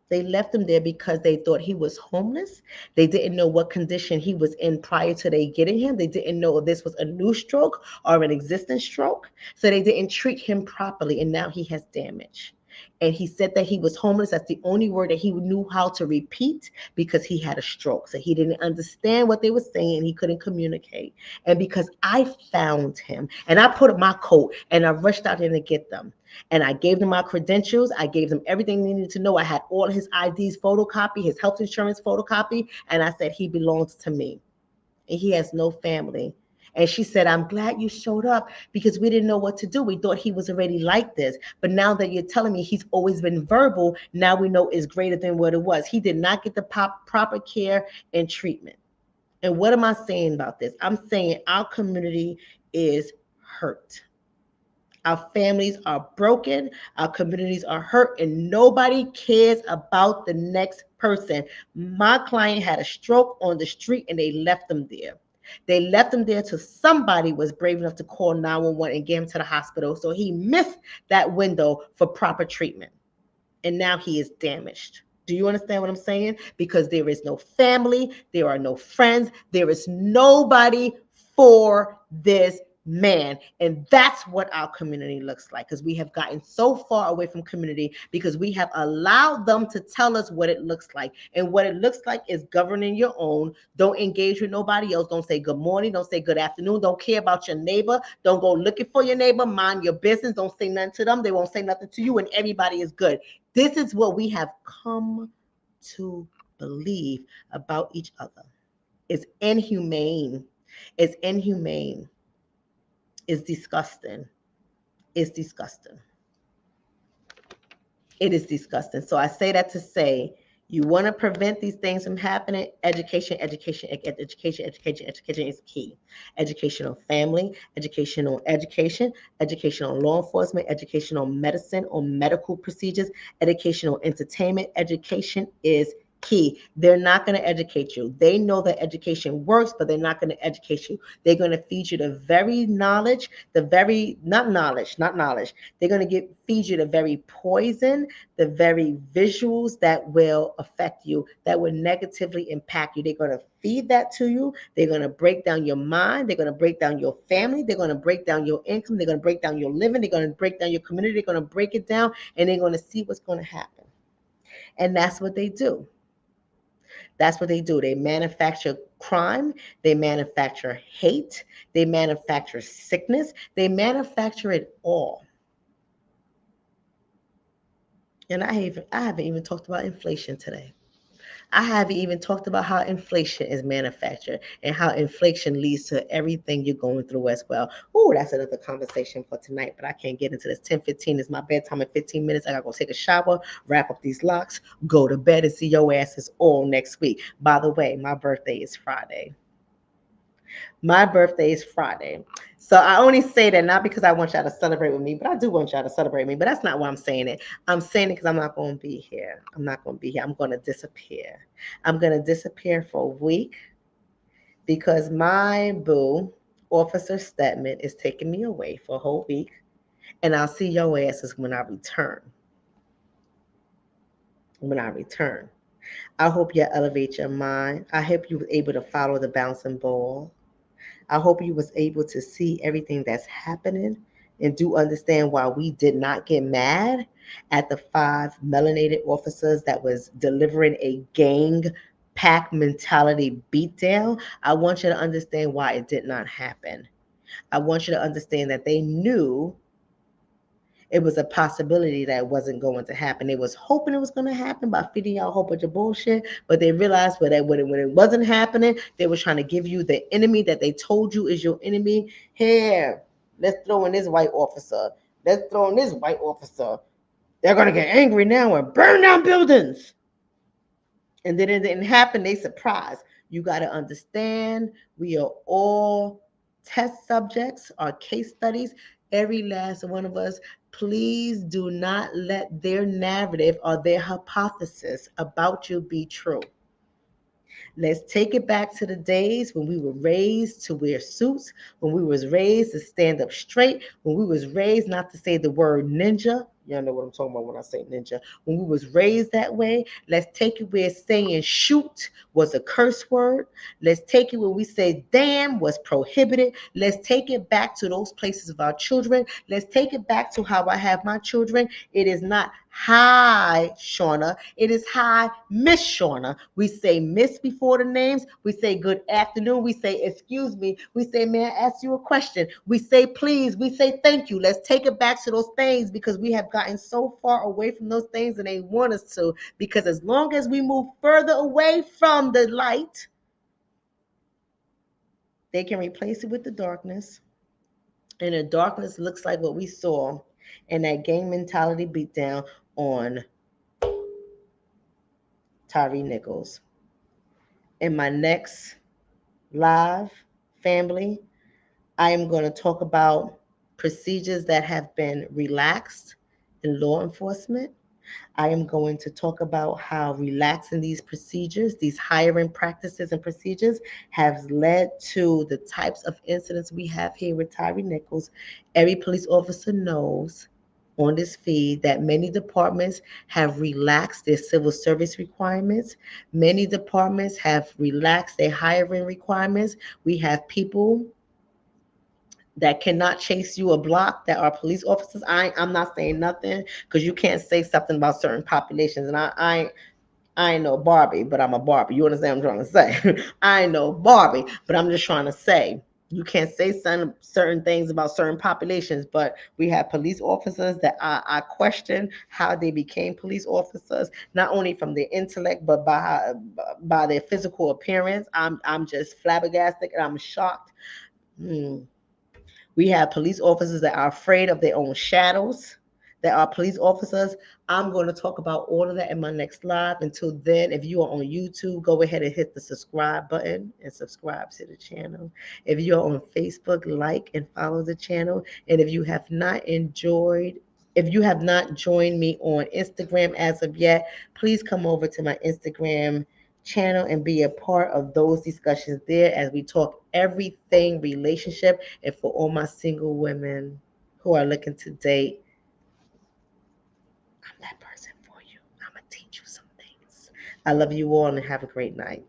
They left him there because they thought he was homeless. They didn't know what condition he was in prior to they getting him. They didn't know if this was a new stroke or an existing stroke. So they didn't treat him properly, and now he has damage. And he said that he was homeless. That's the only word that he knew how to repeat, because he had a stroke. So he didn't understand what they were saying. He couldn't communicate. And because I found him and I put up my coat and I rushed out there to get them. And I gave them my credentials. I gave them everything they needed to know. I had all his IDs photocopy, his health insurance photocopy. And I said, he belongs to me. And he has no family. And she said, "I'm glad you showed up, because we didn't know what to do. We thought he was already like this. But now that you're telling me he's always been verbal, now we know it's greater than what it was." He did not get the proper care and treatment. And what am I saying about this? I'm saying our community is hurt. Our families are broken. Our communities are hurt, and nobody cares about the next person. My client had a stroke on the street, and they left him there. They left him there till somebody was brave enough to call 911 and get him to the hospital. So he missed that window for proper treatment. And now he is damaged. Do you understand what I'm saying? Because there is no family, there are no friends, there is nobody for this man. And that's what our community looks like, because we have gotten so far away from community because we have allowed them to tell us what it looks like. And what it looks like is governing your own. Don't engage with nobody else. Don't say good morning. Don't say good afternoon. Don't care about your neighbor. Don't go looking for your neighbor. Mind your business. Don't say nothing to them. They won't say nothing to you, and everybody is good. This is what we have come to believe about each other. It's inhumane. It's inhumane. It's disgusting. It's disgusting. It is disgusting. So I say that to say, you want to prevent these things from happening. Education, education, education, education, education is key. Education on family, education on education, education on law enforcement, education on medicine, on medical procedures, education on entertainment. Education is key. They're not going to educate you. They know that education works, but they're not going to educate you. They're going to feed you the very knowledge, the very, not knowledge. They're going to feed you the very poison, the very visuals that will affect you, that will negatively impact you. They're going to feed that to you. They're going to break down your mind. They're going to break down your family. They're going to break down your income. They're going to break down your living. They're going to break down your community. They're going to break it down, and they're going to see what's going to happen. And that's what they do. That's what they do. They manufacture crime. They manufacture hate. They manufacture sickness. They manufacture it all. And I haven't even talked about inflation today. I haven't even talked about how inflation is manufactured and how inflation leads to everything you're going through as well. Oh, that's another conversation for tonight, but I can't get into this. 10:15 is my bedtime in 15 minutes. I gotta go take a shower, wrap up these locks, go to bed, and see your asses all next week. By the way, my birthday is Friday. My birthday is Friday. So I only say that not because I want y'all to celebrate with me, but I do want y'all to celebrate me. But that's not why I'm saying it. I'm saying it because I'm not going to be here. I'm not going to be here. I'm going to disappear. I'm going to disappear for a week because my boo, Officer Stedman, is taking me away for a whole week. And I'll see your asses when I return. When I return. I hope you elevate your mind. I hope you were able to follow the bouncing ball. I hope you was able to see everything that's happening and do understand why we did not get mad at the 5 melanated officers that was delivering a gang pack mentality beatdown. I want you to understand why it did not happen. I want you to understand that they knew it was a possibility that it wasn't going to happen. They was hoping it was going to happen by feeding y'all a whole bunch of bullshit, but they realized when it wasn't happening, they were trying to give you the enemy that they told you is your enemy. Here, let's throw in this white officer. Let's throw in this white officer. They're going to get angry now and burn down buildings. And then it didn't happen. They surprised. You got to understand, we are all test subjects, our case studies, every last one of us. Please do not let their narrative or their hypothesis about you be true. Let's take it back to the days when we were raised to wear suits, when we was raised to stand up straight, when we was raised not to say the word ninja. Y'all know what I'm talking about when I say ninja. When we was raised that way, let's take it where saying shoot was a curse word. Let's take it where we say damn was prohibited. Let's take it back to those places of our children. Let's take it back to how I have my children. It is not hi, Shonna. It is hi, Miss Shonna. We say miss before the names. We say good afternoon. We say excuse me. We say, may I ask you a question? We say please. We say thank you. Let's take it back to those things because we have gotten so far away from those things and they want us to. Because as long as we move further away from the light, they can replace it with the darkness. And the darkness looks like what we saw in that gang mentality beatdown on Tyree Nichols. In my next live family, I am going to talk about procedures that have been relaxed in law enforcement. I am going to talk about how relaxing these procedures, these hiring practices and procedures, have led to the types of incidents we have here with Tyree Nichols. Every police officer knows on this feed that many departments have relaxed their civil service requirements. Many departments have relaxed their hiring requirements. We have people that cannot chase you a block that are police officers. I'm not saying nothing because you can't say something about certain populations. And I ain't no Barbie, but I'm a Barbie. You understand what I'm trying to say? I ain't no Barbie, but I'm just trying to say You can't say certain things about certain populations, but we have police officers that I question how they became police officers, not only from their intellect, but by their physical appearance. I'm just flabbergasted and I'm shocked. Hmm. We have police officers that are afraid of their own shadows, that are police officers. I'm going to talk about all of that in my next live. Until then, if you are on YouTube, go ahead and hit the subscribe button and subscribe to the channel. If you are on Facebook, like and follow the channel. And if you have not joined me on Instagram as of yet, please come over to my Instagram channel and be a part of those discussions there as we talk everything relationship. And for all my single women who are looking to date, I'm that person for you. I'm going to teach you some things. I love you all and have a great night.